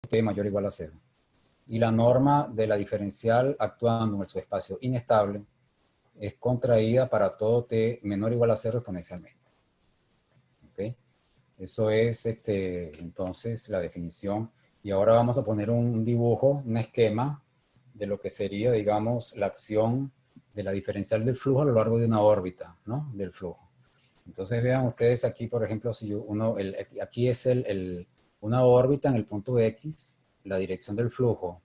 T mayor o igual a 0. Y la norma de la diferencial actuando en el subespacio inestable es contraída para todo T menor o igual a 0 exponencialmente. ¿Okay? Eso es entonces la definición. Y ahora vamos a poner un dibujo, un esquema de lo que sería, digamos, la acción de la diferencial del flujo a lo largo de una órbita, ¿no? Del flujo. Entonces vean ustedes aquí, por ejemplo, si aquí es una órbita en el punto X, la dirección del flujo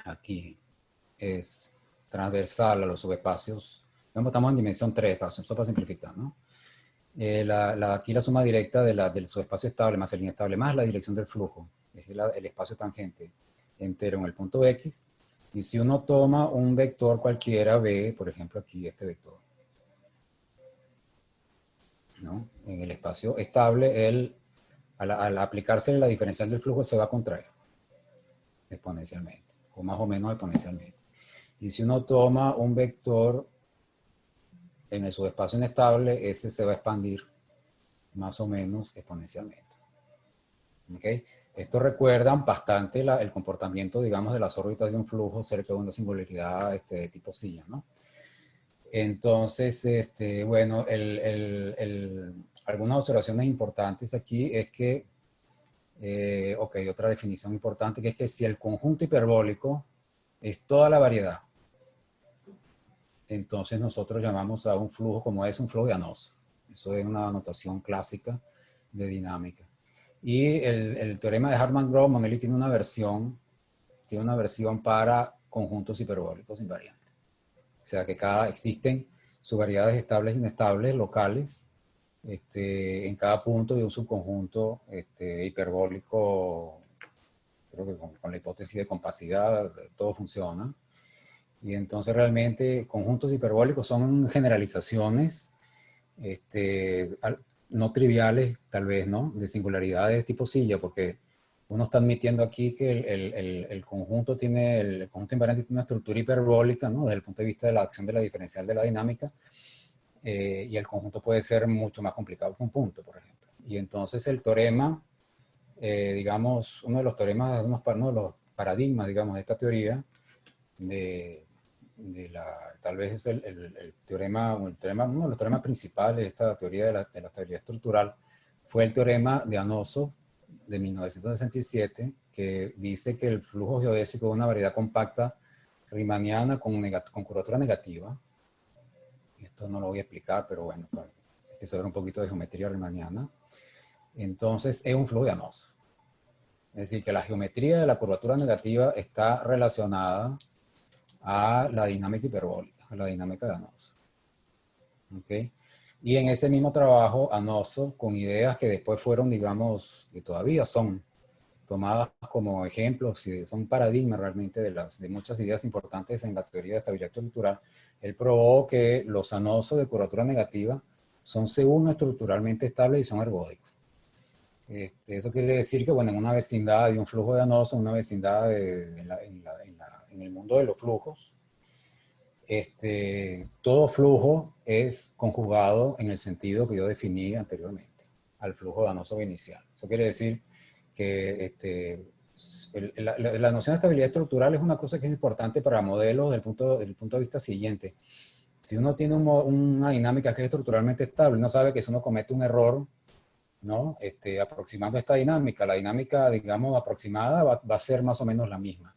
aquí es transversal a los subespacios. Estamos en dimensión 3, para simplificar, ¿no? Aquí la suma directa del subespacio estable más el inestable más la dirección del flujo, es el espacio tangente entero en el punto X. Y si uno toma un vector cualquiera, ve, por ejemplo, aquí este vector, ¿no? En el espacio estable, al aplicarse la diferencial del flujo, se va a contraer exponencialmente, o más o menos exponencialmente. Y si uno toma un vector en el subespacio inestable, ese se va a expandir más o menos exponencialmente. ¿Okay? Esto recuerda bastante el comportamiento, digamos, de las órbitas de un flujo cerca de una singularidad de tipo silla, ¿no? Entonces, bueno, algunas observaciones importantes aquí es que, ok, otra definición importante, que es que si el conjunto hiperbólico es toda la variedad, entonces nosotros llamamos a un flujo como es un flujo llanoso. Eso es una notación clásica de dinámica. Y el teorema de Hartman-Gromov, él tiene una versión para conjuntos hiperbólicos invariantes. O sea que existen subvariedades estables e inestables locales en cada punto de un subconjunto hiperbólico. Creo que con la hipótesis de compacidad todo funciona. Y entonces realmente conjuntos hiperbólicos son generalizaciones no triviales, tal vez, ¿no? De singularidades tipo silla, porque uno está admitiendo aquí que el conjunto el conjunto invariante tiene una estructura hiperbólica, ¿no? Desde el punto de vista de la acción de la diferencial de la dinámica, y el conjunto puede ser mucho más complicado que un punto, por ejemplo. Y entonces el teorema, digamos, uno de los teoremas, uno de los paradigmas, digamos, de esta teoría, tal vez es el teorema, uno de los teoremas principales de esta teoría de la estabilidad estructural, fue el teorema de Anosov de 1967, que dice que el flujo geodésico es una variedad compacta riemanniana con curvatura negativa. Esto no lo voy a explicar, pero bueno, hay que saber un poquito de geometría riemanniana. Entonces es un flujo de Anosov. Es decir, que la geometría de la curvatura negativa está relacionada a la dinámica hiperbólica, a la dinámica de Anosov. ¿Okay? Y en ese mismo trabajo, Anosov, con ideas que después fueron, digamos, que todavía son tomadas como ejemplos, y son paradigmas realmente de muchas ideas importantes en la teoría de estabilidad estructural, él probó que los Anosov de curvatura negativa son según estructuralmente estables y son ergódicos. Eso quiere decir que, bueno, en una vecindad de un flujo de Anosov, una vecindad en el mundo de los flujos, todo flujo es conjugado en el sentido que yo definí anteriormente, al flujo danoso inicial. Eso quiere decir que la noción de estabilidad estructural es una cosa que es importante para modelos desde el punto de vista siguiente. Si uno tiene una dinámica que es estructuralmente estable, uno sabe que si uno comete un error, ¿no? Aproximando esta dinámica, la dinámica, digamos, aproximada va a ser más o menos la misma.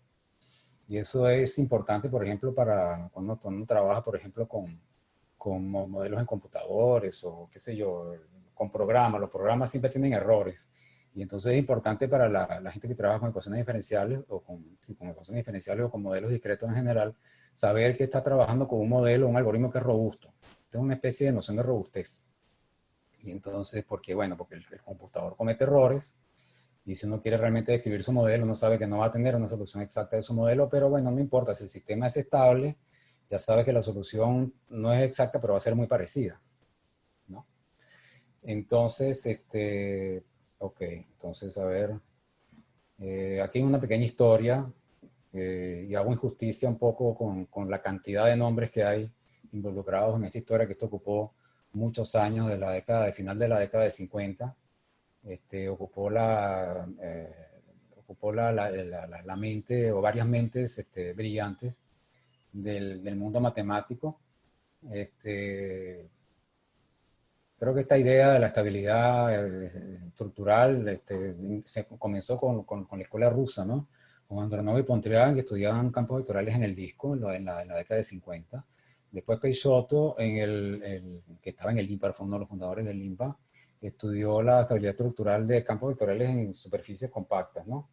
Y eso es importante, por ejemplo, para cuando uno trabaja, por ejemplo, con modelos en computadores o qué sé yo, con programas. Los programas siempre tienen errores. Y entonces es importante para la gente que trabaja con ecuaciones diferenciales o con ecuaciones diferenciales o con modelos discretos en general, saber que está trabajando con un modelo, un algoritmo que es robusto. Esto es una especie de noción de robustez. Y entonces, porque el computador comete errores. Y si uno quiere realmente describir su modelo, uno sabe que no va a tener una solución exacta de su modelo, pero bueno, no importa. Si el sistema es estable, ya sabe que la solución no es exacta, pero va a ser muy parecida, ¿no? Entonces, ok, entonces, a ver, aquí hay una pequeña historia y hago injusticia un poco con la cantidad de nombres que hay involucrados en esta historia, que esto ocupó muchos años de final de la década de 50. Ocupó ocupó la mente o varias mentes brillantes del mundo matemático. Creo que esta idea de la estabilidad estructural se comenzó con la escuela rusa, ¿no? Con Andronov y Pontryagin, que estudiaban campos vectoriales en el disco en la década de 50. Después Peixoto, que estaba en el LIMPA, fue uno de los fundadores del LIMPA, estudió la estabilidad estructural de campos vectoriales en superficies compactas, ¿no?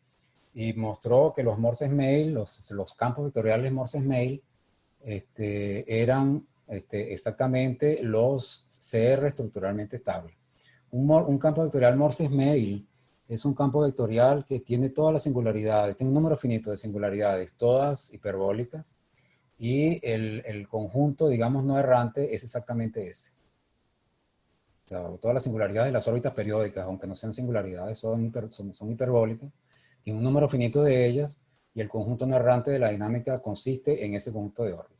Y mostró que los Morses-Meil, los campos vectoriales Morses-Meil, eran exactamente los CR estructuralmente estables. Un campo vectorial Morses-Meil es un campo vectorial que tiene todas las singularidades, tiene un número finito de singularidades, todas hiperbólicas, y el conjunto, digamos, no errante es exactamente ese. O sea, todas las singularidades de las órbitas periódicas, aunque no sean singularidades, son hiperbólicas, tiene un número finito de ellas, y el conjunto no errante de la dinámica consiste en ese conjunto de órbitas.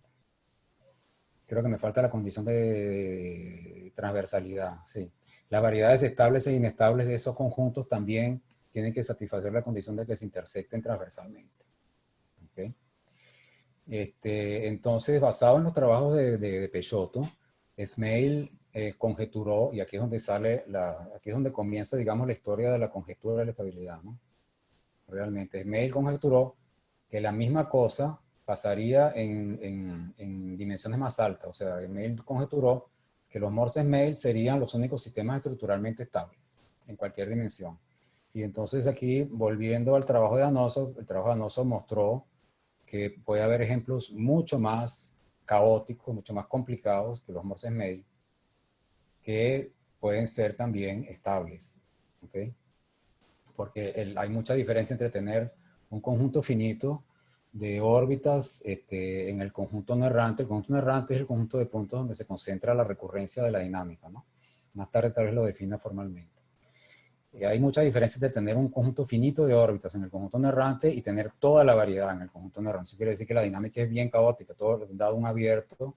Creo que me falta la condición de transversalidad, sí. Las variedades estables e inestables de esos conjuntos también tienen que satisfacer la condición de que se intersecten transversalmente. ¿Okay? Entonces, basado en los trabajos de Peixoto, Smail conjeturó, y aquí es donde aquí es donde comienza, digamos, la historia de la conjetura de la estabilidad, ¿no? Realmente, Smail conjeturó que la misma cosa pasaría en dimensiones más altas. O sea, Smail conjeturó que los Morses-Meil serían los únicos sistemas estructuralmente estables en cualquier dimensión. Y entonces aquí, volviendo al trabajo de Danoso, el trabajo de Danoso mostró que puede haber ejemplos mucho más caóticos, mucho más complicados que los Morses-Meil, que pueden ser también estables. ¿Okay? Porque hay mucha diferencia entre tener un conjunto finito de órbitas en el conjunto no errante. El conjunto no errante es el conjunto de puntos donde se concentra la recurrencia de la dinámica, ¿no? Más tarde tal vez lo defina formalmente. Y hay mucha diferencia entre tener un conjunto finito de órbitas en el conjunto no errante y tener toda la variedad en el conjunto no errante. Eso quiere decir que la dinámica es bien caótica. Todo, dado un abierto,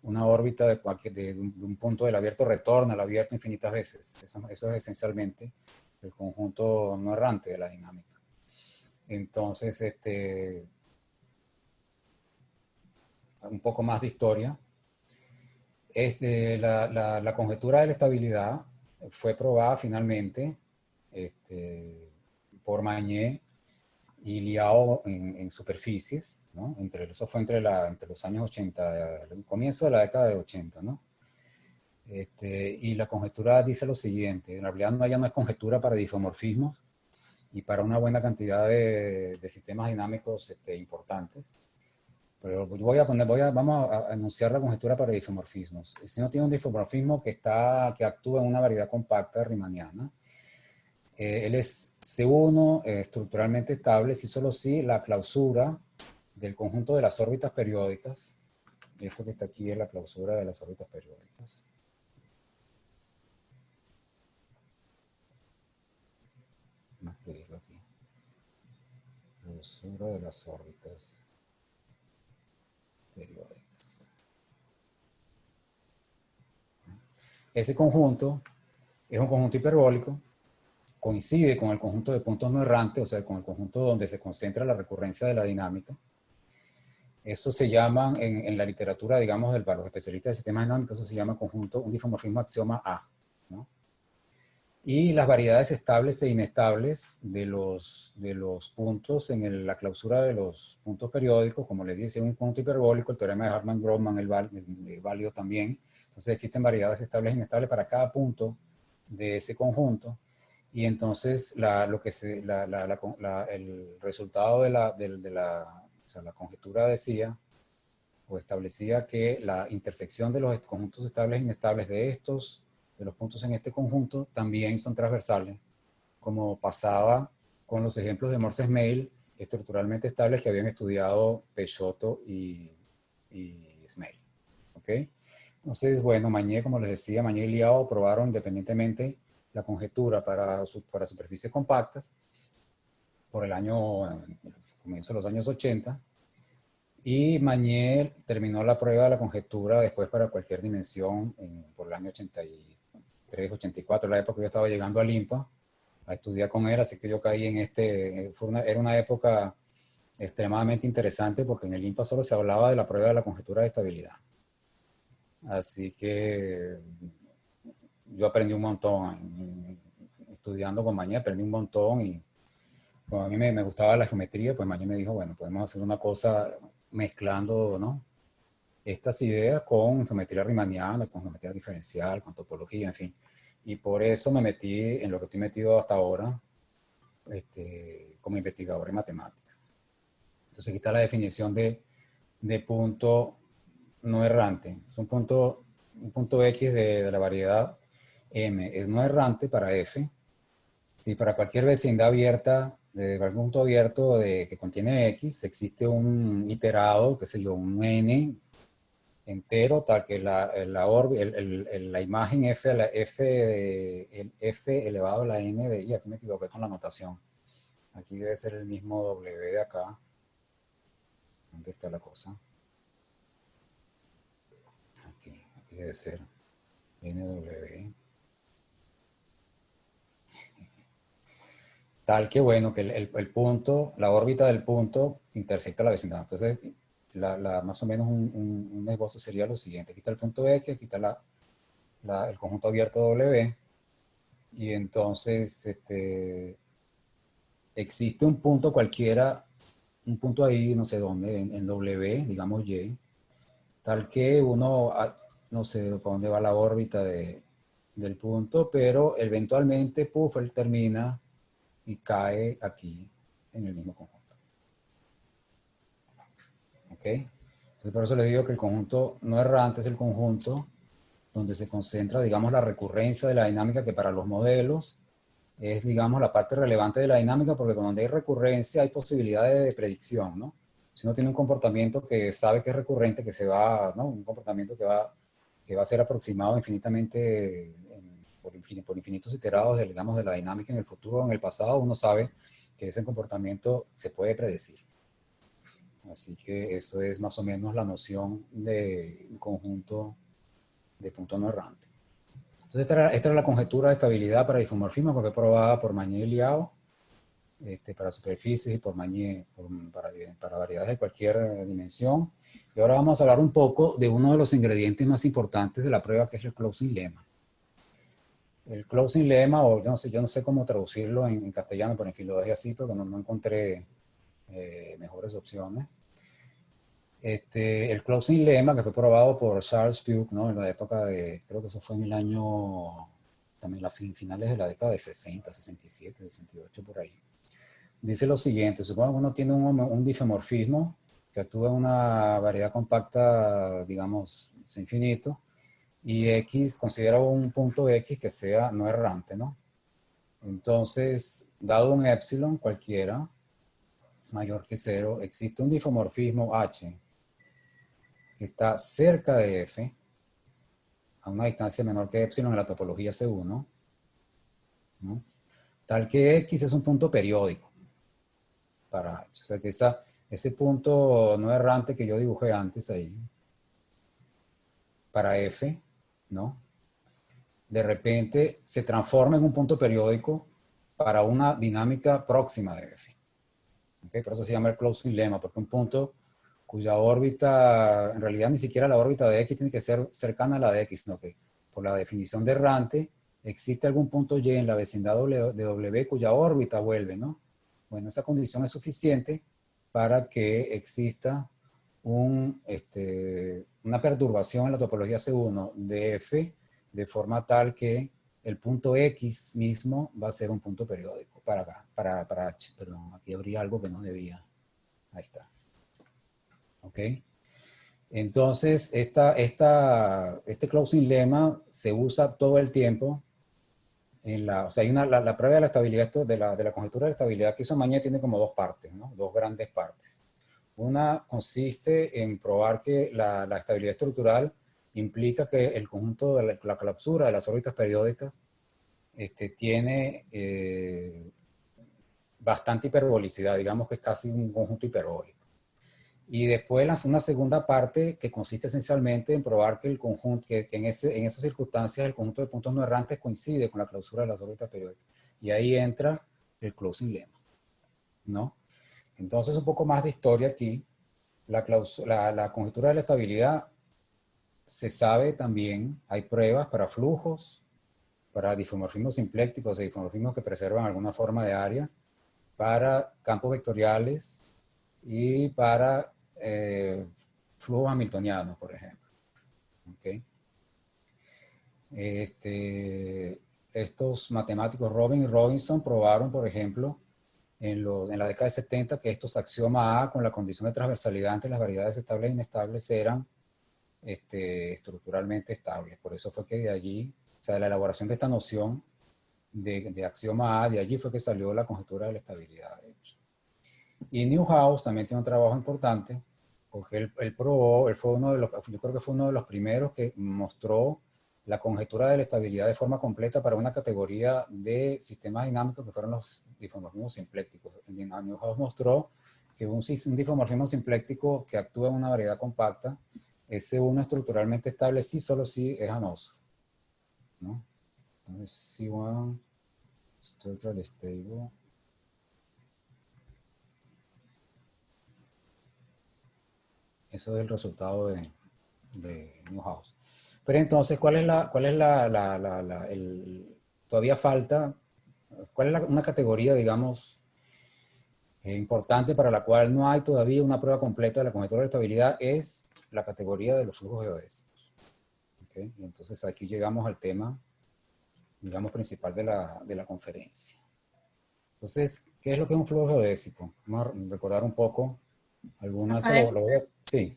una órbita de un punto del abierto retorna al abierto infinitas veces. Eso es esencialmente el conjunto no errante de la dinámica. Entonces, un poco más de historia. La conjetura de la estabilidad fue probada finalmente por Magné y Liao en superficies, ¿no? Eso fue entre los años 80, el comienzo de la década de 80, ¿no? Y la conjetura dice lo siguiente: en realidad ya no es conjetura para difomorfismos y para una buena cantidad de sistemas dinámicos importantes. Pero vamos a enunciar la conjetura para difomorfismos. Si no tiene un difomorfismo que actúa en una variedad compacta riemanniana, él es C1 estructuralmente estable si solo si la clausura del conjunto de las órbitas periódicas, esto que está aquí es la clausura de las órbitas periódicas. Vamos a escribirlo aquí. Clausura de las órbitas periódicas. Ese conjunto es un conjunto hiperbólico, coincide con el conjunto de puntos no errantes, o sea, con el conjunto donde se concentra la recurrencia de la dinámica. Eso se llama, en la literatura, digamos, de los especialistas de sistemas dinámicos, eso se llama conjunto, un difomorfismo axioma A, ¿no? Y las variedades estables e inestables de los puntos en la clausura de los puntos periódicos, como les dije, un punto hiperbólico, el teorema de Hartmann-Gromman es válido también. Entonces existen variedades estables e inestables para cada punto de ese conjunto. Y entonces el resultado de la conjetura decía o establecía que la intersección de los conjuntos estables e inestables de los puntos en este conjunto también son transversales, como pasaba con los ejemplos de Morses-Meil estructuralmente estables que habían estudiado Peixoto y Smail. ¿Ok? Entonces, bueno, Magné, como les decía, Magné y Liao probaron independientemente la conjetura para superficies compactas por el comienzo de los años 80, y Magné terminó la prueba de la conjetura después para cualquier dimensión por el año 83, 84, la época que yo estaba llegando a LIMPA, a estudiar con él, así que yo caí en era una época extremadamente interesante porque en el INPA solo se hablaba de la prueba de la conjetura de estabilidad. Así que yo aprendí un montón, estudiando con Mañé aprendí un montón y como a mí me gustaba la geometría, pues Mañé me dijo, bueno, podemos hacer una cosa mezclando, ¿no? Estas ideas con geometría riemanniana, con geometría diferencial, con topología, en fin. Y por eso me metí en lo que estoy metido hasta ahora, como investigador en matemáticas. Entonces aquí está la definición de punto no errante. Es un punto X de la variedad M. Es no errante para F. Si para cualquier vecindad abierta, de cualquier punto abierto que contiene X, existe un iterado, qué sé yo, un N entero, tal que la imagen F, el F elevado a la N de, y aquí me equivoqué con la notación. Aquí debe ser el mismo W de acá. ¿Dónde está la cosa? Aquí debe ser NW. Tal que bueno, que el punto, la órbita del punto intersecta la vecindad. Entonces, más o menos un negocio sería lo siguiente. Aquí está el punto X, aquí está el conjunto abierto W. Y entonces, existe un punto cualquiera, un punto ahí, no sé dónde, en W, digamos Y, tal que uno, no sé para dónde va la órbita del punto, pero eventualmente, puff, él termina y cae aquí en el mismo conjunto. ¿Ok? Entonces por eso les digo que el conjunto no errante es el conjunto donde se concentra, digamos, la recurrencia de la dinámica, que para los modelos es, digamos, la parte relevante de la dinámica, porque cuando hay recurrencia hay posibilidades de predicción, ¿no? Si uno tiene un comportamiento que sabe que es recurrente, que se va, ¿no? Un comportamiento que va a ser aproximado infinitamente por infinitos iterados, digamos, de la dinámica en el futuro o en el pasado, uno sabe que ese comportamiento se puede predecir. Así que eso es más o menos la noción de conjunto de punto no errante. Entonces esta era la conjetura de estabilidad para isomorfismo que fue probada por Mañé y Liao, para superficies y por Mañé para variedades de cualquier dimensión. Y ahora vamos a hablar un poco de uno de los ingredientes más importantes de la prueba, que es el closing lemma. El closing lemma, o yo no sé cómo traducirlo en castellano, pero en fin lo dejé así porque no encontré mejores opciones. El closing lemma, que fue probado por Charles Pugh, ¿no? En la época creo que eso fue en el año, también finales de la década de 60, 67, 68, por ahí. Dice lo siguiente: supongo que uno tiene un difemorfismo que actúa en una variedad compacta, digamos, sin infinito, y X, considera un punto X que sea no errante, ¿no? Entonces, dado un epsilon cualquiera, mayor que 0, existe un difemorfismo H que está cerca de F, a una distancia menor que epsilon en la topología C1, ¿no? Tal que X es un punto periódico para H. O sea que ese punto no errante que yo dibujé antes ahí, para F, ¿no? De repente se transforma en un punto periódico para una dinámica próxima de F. ¿Okay? Por eso se llama el closing lemma, porque un punto cuya órbita, en realidad ni siquiera la órbita de X tiene que ser cercana a la de X, sino que por la definición de errante existe algún punto Y en la vecindad de W cuya órbita vuelve, ¿no? Bueno, esa condición es suficiente para que exista una perturbación en la topología C1 de F, de forma tal que el punto X mismo va a ser un punto periódico para acá, para H, perdón, aquí habría algo que no debía. Ahí está. ¿Ok? Entonces, este closing lemma se usa todo el tiempo. O sea, hay la prueba de la estabilidad, de la conjetura de estabilidad que hizo Mañé tiene como dos partes, ¿no? Dos grandes partes. Una consiste en probar que la estabilidad estructural implica que el conjunto de la clausura de las órbitas periódicas tiene bastante hiperbolicidad, digamos que es casi un conjunto hiperbólico. Y después una segunda parte que consiste esencialmente en probar que el conjunto, que en esas circunstancias el conjunto de puntos no errantes coincide con la clausura de las órbitas periódicas. Y ahí entra el closing lemma, ¿no? Entonces, un poco más de historia aquí. La conjetura de la estabilidad se sabe también, hay pruebas para flujos, para difeomorfismos simplécticos e difeomorfismos que preservan alguna forma de área, para campos vectoriales y para flujos hamiltonianos, por ejemplo. ¿Okay? Estos matemáticos Robin y Robinson probaron, por ejemplo, en la década de 70 que estos axiomas A con la condición de transversalidad entre las variedades estables e inestables eran estructuralmente estables. Por eso fue que de allí, o sea, de la elaboración de esta noción de axioma A, de allí fue que salió la conjetura de la estabilidad, de hecho. Y Newhouse también tiene un trabajo importante, porque él probó, él fue uno de los, yo creo que fue uno de los primeros que mostró la conjetura de la estabilidad de forma completa para una categoría de sistemas dinámicos que fueron los difeomorfismos simplécticos. Newhouse mostró que un difeomorfismo simpléctico que actúa en una variedad compacta, S1 estructuralmente estable sí, solo si es anoso, ¿no? Entonces, C1 structural stable. Eso es el resultado de Newhouse. Pero entonces, todavía falta, ¿cuál es una categoría, digamos, importante para la cual no hay todavía una prueba completa de la conjetura de estabilidad? Es la categoría de los flujos geodésicos. ¿Okay? Y entonces aquí llegamos al tema, digamos, principal de la conferencia. Entonces, ¿qué es lo que es un flujo geodésico? Vamos a recordar un poco algunas, Rafael, sí,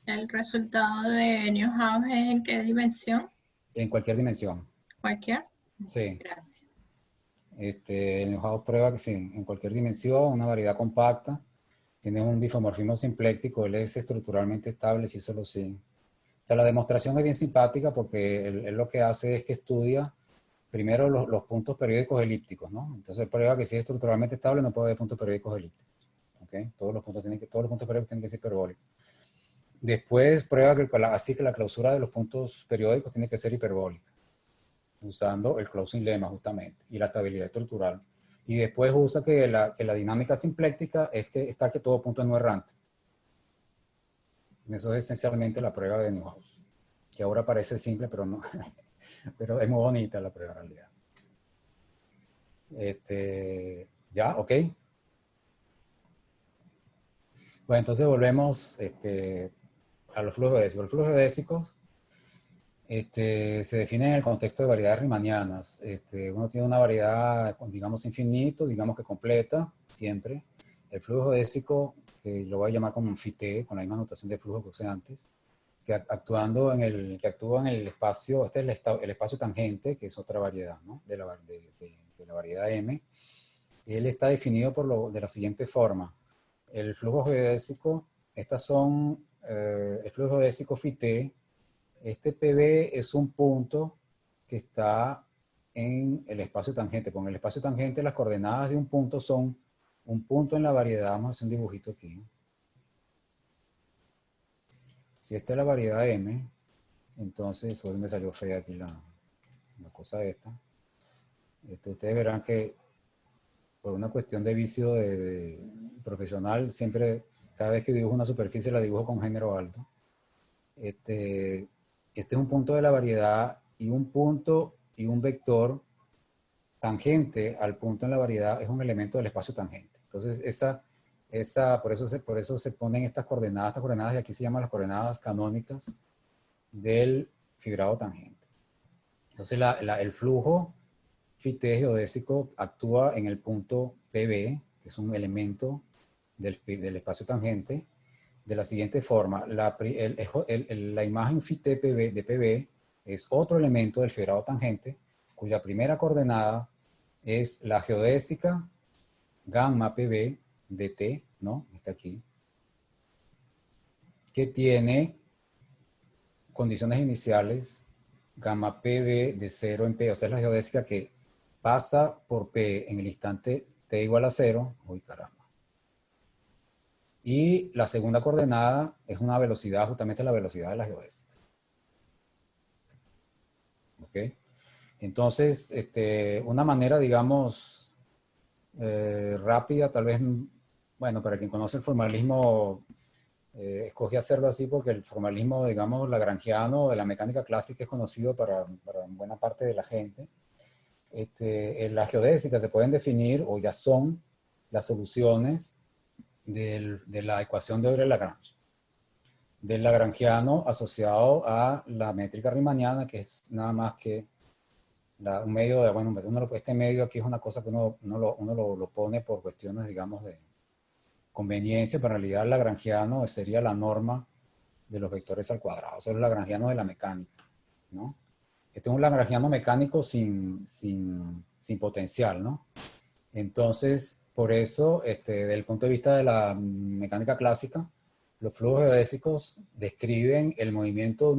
¿el resultado de Newhouse es en qué dimensión? en cualquier dimensión. ¿Cualquier? Sí. Gracias. Newhouse prueba que sí, en cualquier dimensión, una variedad compacta, tiene un difeomorfismo simpléctico, él es estructuralmente estable, sí, solo sí. O sea, la demostración es bien simpática porque él lo que hace es que estudia primero los puntos periódicos elípticos, ¿no? Entonces prueba que si es estructuralmente estable no puede haber puntos periódicos elípticos. ¿Okay? Todos los puntos periódicos tienen que ser hiperbólicos. Después prueba que así que la clausura de los puntos periódicos tiene que ser hiperbólica, usando el closing lemma justamente, y la estabilidad estructural. Y después usa que la dinámica simpléctica es que todo punto es no errante. Eso es esencialmente la prueba de Newhouse, que ahora parece simple, pero no. Pero es muy bonita la prueba en realidad. Ya, ok. Bueno, entonces volvemos a los flujos geodésicos. Los flujos geodésicos se definen en el contexto de variedades riemannianas. Uno tiene una variedad, digamos, infinito, digamos que completa, siempre. El flujo geodésico, que lo voy a llamar como un phi-t, con la misma notación de flujo que usé antes, que actúa en el espacio, este es el espacio tangente, que es otra variedad, ¿no? de la variedad M. Él está definido de la siguiente forma. El flujo geodésico, el flujo geodésico phi-t, este PB es un punto que está en el espacio tangente. Con el espacio tangente, las coordenadas de un punto son un punto en la variedad. Vamos a hacer un dibujito aquí. Si esta es la variedad M, entonces, hoy me salió fea aquí la cosa esta. Ustedes verán que por una cuestión de vicio profesional, siempre, cada vez que dibujo una superficie, la dibujo con género alto. Este es un punto de la variedad y un punto y un vector tangente al punto en la variedad es un elemento del espacio tangente. Entonces, por eso se ponen estas coordenadas, y aquí se llaman las coordenadas canónicas del fibrado tangente. Entonces, el flujo phi-t geodésico actúa en el punto PB, que es un elemento del espacio tangente, de la siguiente forma. La imagen phi-t de PB es otro elemento del fibrado tangente, cuya primera coordenada es la geodésica gamma PB de T, ¿no? Está aquí, que tiene condiciones iniciales gamma PB de 0 en P, o sea, es la geodésica que pasa por P en el instante T igual a 0. Uy, caramba. Y la segunda coordenada es una velocidad, justamente la velocidad de la geodésica. ¿Ok? Entonces, una manera, digamos, rápida, tal vez, bueno, para quien conoce el formalismo, escogí hacerlo así porque el formalismo, digamos, lagrangiano de la mecánica clásica es conocido para buena parte de la gente. En la geodésica se pueden definir, o ya son, las soluciones de la ecuación de Euler-Lagrange, del lagrangiano asociado a la métrica riemanniana, que es nada más que un medio de, bueno, este medio aquí es una cosa que uno lo pone por cuestiones, digamos, de conveniencia, pero en realidad el lagrangiano sería la norma de los vectores al cuadrado. Eso es el lagrangiano de la mecánica, ¿no? Este es un lagrangiano mecánico sin potencial, ¿no? Entonces, por eso, desde el punto de vista de la mecánica clásica, los flujos geodésicos describen el movimiento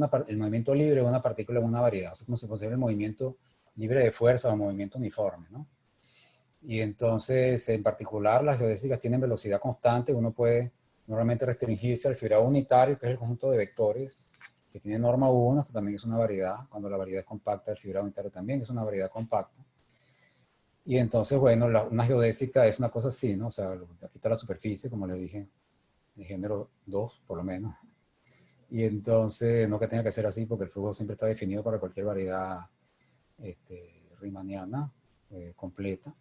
libre de una partícula en una variedad. Es como si fuese el movimiento libre de fuerza o movimiento uniforme, ¿no? Y entonces, en particular, las geodésicas tienen velocidad constante. Uno puede normalmente restringirse al fibrado unitario, que es el conjunto de vectores que tiene norma 1. Esto también es una variedad. Cuando la variedad es compacta, el fibrado unitario también es una variedad compacta. Y entonces, bueno, una geodésica es una cosa así, ¿no? O sea, aquí está la superficie, como les dije, de género 2, por lo menos. Y entonces, no que tenga que ser así, porque el flujo siempre está definido para cualquier variedad riemanniana completa.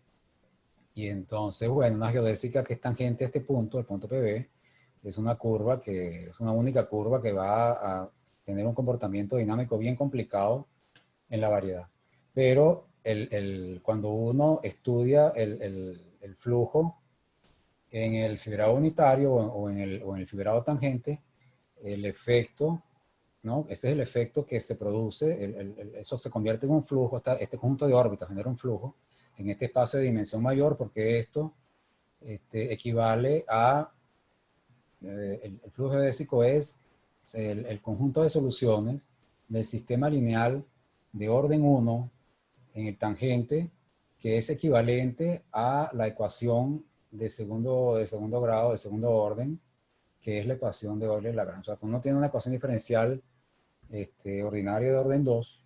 Y entonces, bueno, una geodésica que es tangente a este punto, el punto PB, es una curva que es una única curva que va a tener un comportamiento dinámico bien complicado en la variedad. Pero cuando uno estudia el flujo en el fibrado unitario o en el fibrado tangente, el efecto, ¿no? Ese es el efecto que se produce, eso se convierte en un flujo, este conjunto de órbitas genera un flujo en este espacio de dimensión mayor, porque esto equivale a, el flujo geodésico es el conjunto de soluciones del sistema lineal de orden 1 en el tangente, que es equivalente a la ecuación de segundo grado, de segundo orden, que es la ecuación de Euler-Lagrange. O sea, uno tiene una ecuación diferencial ordinaria de orden 2.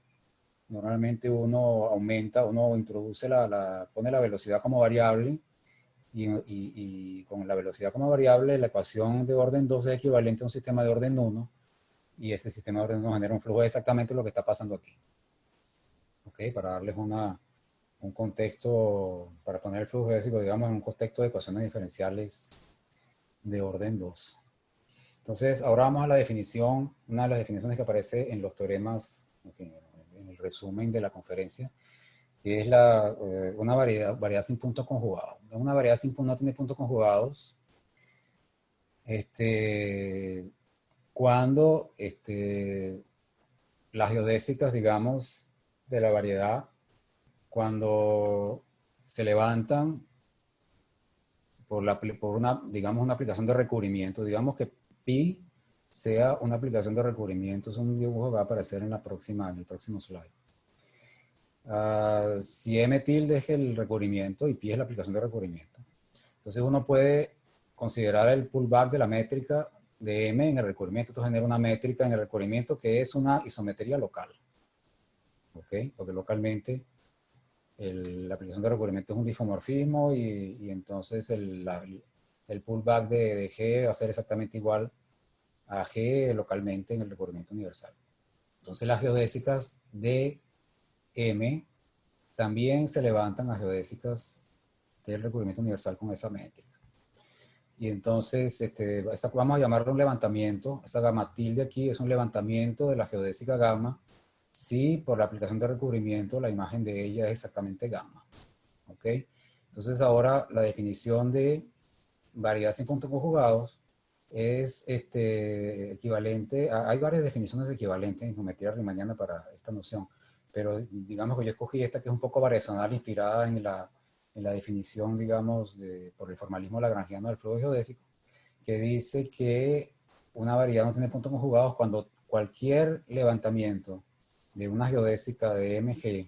Normalmente uno introduce pone la velocidad como variable, y con la velocidad como variable, la ecuación de orden 2 es equivalente a un sistema de orden 1, y ese sistema de orden 1 genera un flujo de exactamente lo que está pasando aquí. ¿Ok? Para darles un contexto, para poner el flujo geodésico, digamos, en un contexto de ecuaciones diferenciales de orden 2. Entonces, ahora vamos a la definición, una de las definiciones que aparece en los teoremas, en el resumen de la conferencia, que es una variedad sin puntos conjugados. Una variedad sin no tiene puntos conjugados cuando las geodésicas, digamos, de la variedad, cuando se levantan por una, digamos, una aplicación de recubrimiento. Digamos que pi sea una aplicación de recubrimiento. Es un dibujo que va a aparecer en el próximo slide. Si m tilde es el recubrimiento y pi es la aplicación de recubrimiento, entonces uno puede considerar el pullback de la métrica de m en el recubrimiento. Esto genera una métrica en el recubrimiento que es una isometría local. ¿Ok? Porque localmente la aplicación de recubrimiento es un difomorfismo, y entonces el pullback de G va a ser exactamente igual a G localmente en el recubrimiento universal. Entonces las geodésicas de M también se levantan a geodésicas del recubrimiento universal con esa métrica. Y entonces vamos a llamarlo un levantamiento. Esa gamma tilde aquí es un levantamiento de la geodésica gamma si por la aplicación de recubrimiento la imagen de ella es exactamente gamma. ¿Ok? Entonces ahora la definición de variedad sin puntos conjugados es equivalente hay varias definiciones equivalentes en geometría riemanniana para esta noción, pero digamos que yo escogí esta, que es un poco variacional, inspirada en la definición, digamos, por el formalismo lagrangiano del flujo geodésico, que dice que una variedad no tiene puntos conjugados cuando cualquier levantamiento de una geodésica de MG,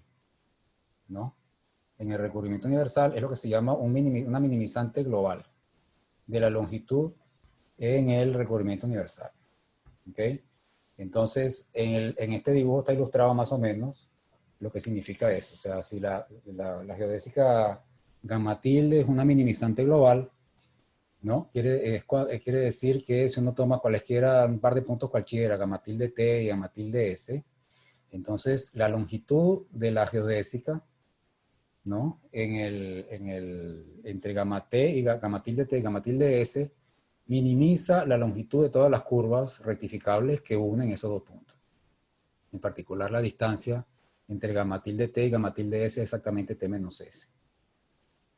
¿no?, en el recubrimiento universal es lo que se llama una minimizante global de la longitud en el recubrimiento universal. ¿Ok? Entonces, en este dibujo está ilustrado más o menos lo que significa eso. O sea, si la geodésica gamma tilde es una minimizante global, ¿no? Quiere decir que si uno toma cualesquiera, un par de puntos cualquiera, gamma tilde T y gamma tilde S, entonces la longitud de la geodésica, ¿no? Entre gamma T y gamma tilde T y gamma tilde S, minimiza la longitud de todas las curvas rectificables que unen esos dos puntos. En particular, la distancia entre gamma tilde T y gamma tilde S es exactamente T menos S,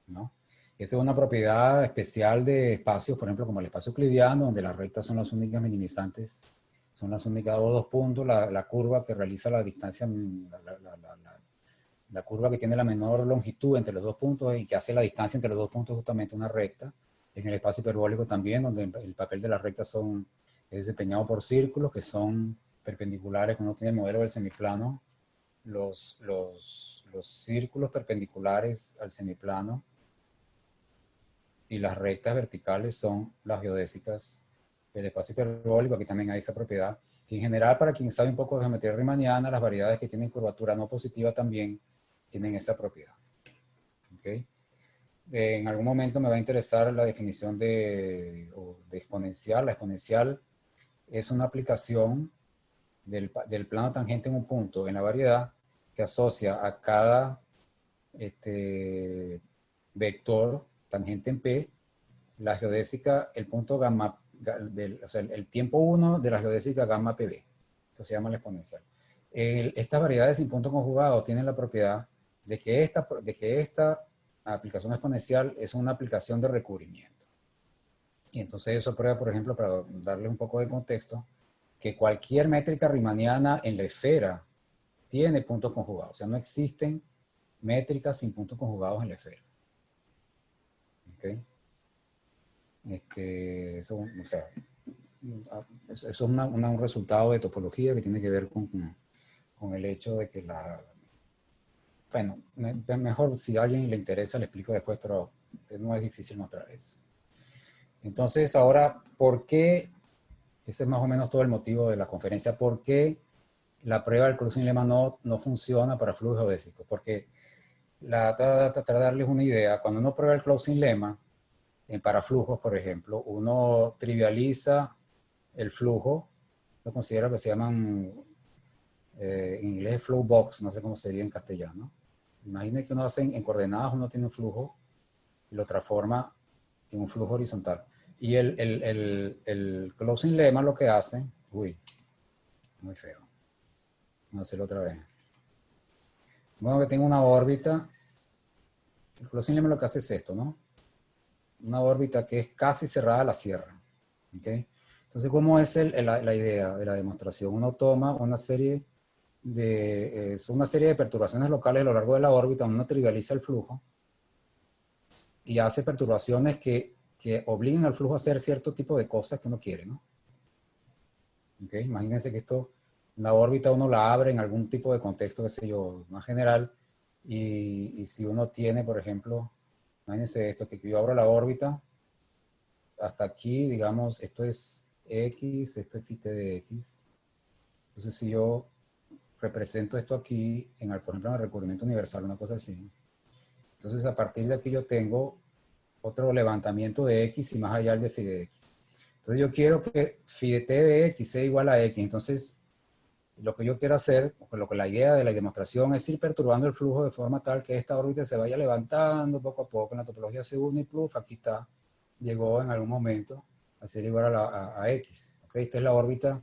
¿no? Esa es una propiedad especial de espacios, por ejemplo, como el espacio euclidiano, donde las rectas son las únicas minimizantes, son las únicas dos puntos, la curva que realiza la distancia, la curva que tiene la menor longitud entre los dos puntos y que hace la distancia entre los dos puntos justamente una recta. En el espacio hiperbólico también, donde el papel de las rectas es desempeñado por círculos que son perpendiculares. Cuando uno tiene el modelo del semiplano, los círculos perpendiculares al semiplano y las rectas verticales son las geodésicas del espacio hiperbólico. Aquí también hay esa propiedad. Y en general, para quien sabe un poco de geometría riemanniana, las variedades que tienen curvatura no positiva también tienen esa propiedad. ¿Okay? En algún momento me va a interesar la definición de exponencial. La exponencial es una aplicación del plano tangente en un punto en la variedad que asocia a cada vector tangente en P, la geodésica, el punto gamma, o sea, el tiempo 1 de la geodésica gamma PB. Esto se llama la exponencial. Estas variedades sin punto conjugado tienen la propiedad de que esta aplicación exponencial es una aplicación de recubrimiento. Y entonces eso prueba, por ejemplo, para darle un poco de contexto, que cualquier métrica riemanniana en la esfera tiene puntos conjugados. O sea, no existen métricas sin puntos conjugados en la esfera. ¿Okay? Eso, o sea, eso es un resultado de topología que tiene que ver con el hecho de que bueno, mejor si a alguien le interesa le explico después, pero no es difícil mostrar eso. Entonces ahora, ¿por qué? Ese es más o menos todo el motivo de la conferencia. ¿Por qué la prueba del Clausin-Lemma no funciona para flujos geodésicos? Porque tratar de darles una idea, cuando uno prueba el Clausin-Lemma para flujos, por ejemplo, uno trivializa el flujo, lo considero que se llaman, en inglés flow box, no sé cómo sería en castellano. Imaginen que uno hace en coordenadas, uno tiene un flujo y lo transforma en un flujo horizontal. Y el Clausin-Lemma lo que hace, uy, muy feo. Vamos a hacerlo otra vez. Bueno, que tengo una órbita. El Clausin-Lemma lo que hace es esto, ¿no? Una órbita que es casi cerrada a la sierra. ¿Okay? Entonces, ¿cómo es la idea de la demostración? Uno toma una serie de perturbaciones locales a lo largo de la órbita, uno trivializa el flujo y hace perturbaciones que obliguen al flujo a hacer cierto tipo de cosas que uno quiere, ¿no? ¿Okay? Imagínense que la órbita uno la abre en algún tipo de contexto, qué sé yo, más general, y si uno tiene, por ejemplo, imagínense esto, que yo abro la órbita, hasta aquí, digamos, esto es X, esto es phi t de X. Entonces, si yo represento esto aquí, por ejemplo, en el recubrimiento universal, una cosa así. Entonces, a partir de aquí yo tengo otro levantamiento de X y más allá el de phi de X. Entonces, yo quiero que phi de t de X sea igual a X. Entonces, lo que yo quiero hacer, lo que la idea de la demostración es ir perturbando el flujo de forma tal que esta órbita se vaya levantando poco a poco en la topología segunda y pluf, aquí está, llegó en algún momento a ser igual a X. ¿Okay? Esta es la órbita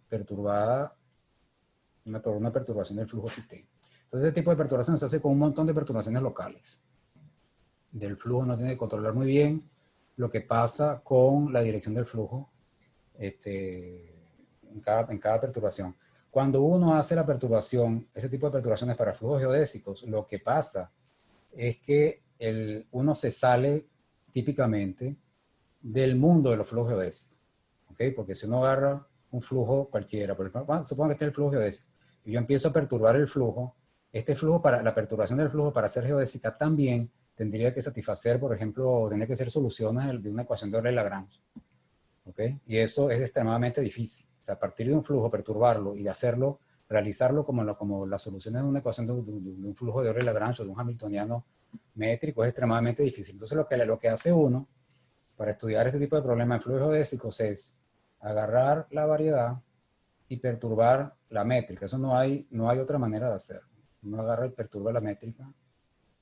perturbada, una perturbación del flujo phi t. Entonces, este tipo de perturbación se hace con un montón de perturbaciones locales. Del flujo uno tiene que controlar muy bien lo que pasa con la dirección del flujo en cada perturbación. Cuando uno hace la perturbación, ese tipo de perturbaciones para flujos geodésicos, lo que pasa es que uno se sale típicamente del mundo de los flujos geodésicos. ¿Okay? Porque si uno agarra un flujo cualquiera, por ejemplo, supongo que este es el flujo geodésico, y yo empiezo a perturbar el flujo, la perturbación del flujo para ser geodésica también tendría que satisfacer, por ejemplo, tendría que ser soluciones de una ecuación de Euler-Lagrange. ¿Okay? Y eso es extremadamente difícil. O sea, a partir de un flujo, perturbarlo y hacerlo realizarlo como las soluciones de una ecuación de un flujo de Euler-Lagrange o de un hamiltoniano métrico es extremadamente difícil. Entonces lo que hace uno para estudiar este tipo de problemas en flujos geodésicos es agarrar la variedad y perturbar la métrica. Eso no hay otra manera de hacerlo. Uno agarra y perturba la métrica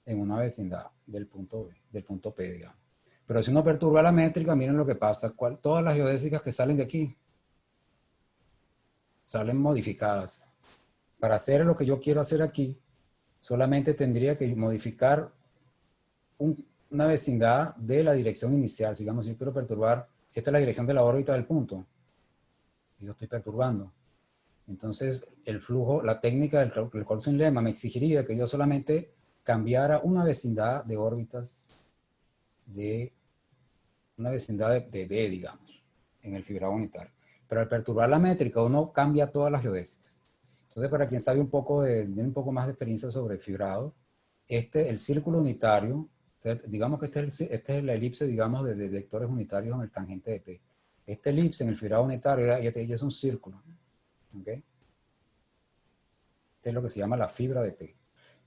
en una vecindad del punto B, del punto P, digamos. Pero si uno perturba la métrica, miren lo que pasa. Todas las geodésicas que salen de aquí salen modificadas. Para hacer lo que yo quiero hacer aquí, solamente tendría que modificar una vecindad de la dirección inicial. Digamos, si yo quiero perturbar, si esta es la dirección de la órbita del punto, y yo estoy perturbando. Entonces, el flujo, la técnica del Clausen-Lemma me exigiría que yo solamente cambiara una vecindad de órbitas de B, digamos, en el fibrado unitario. Pero al perturbar la métrica, uno cambia todas las geodésicas. Entonces, para quien sabe tiene un poco más de experiencia sobre el fibrado, el círculo unitario, digamos que este es la elipse, digamos, de vectores unitarios en el tangente de P. Este elipse en el fibrado unitario ya es un círculo. ¿Okay? Este es lo que se llama la fibra de P.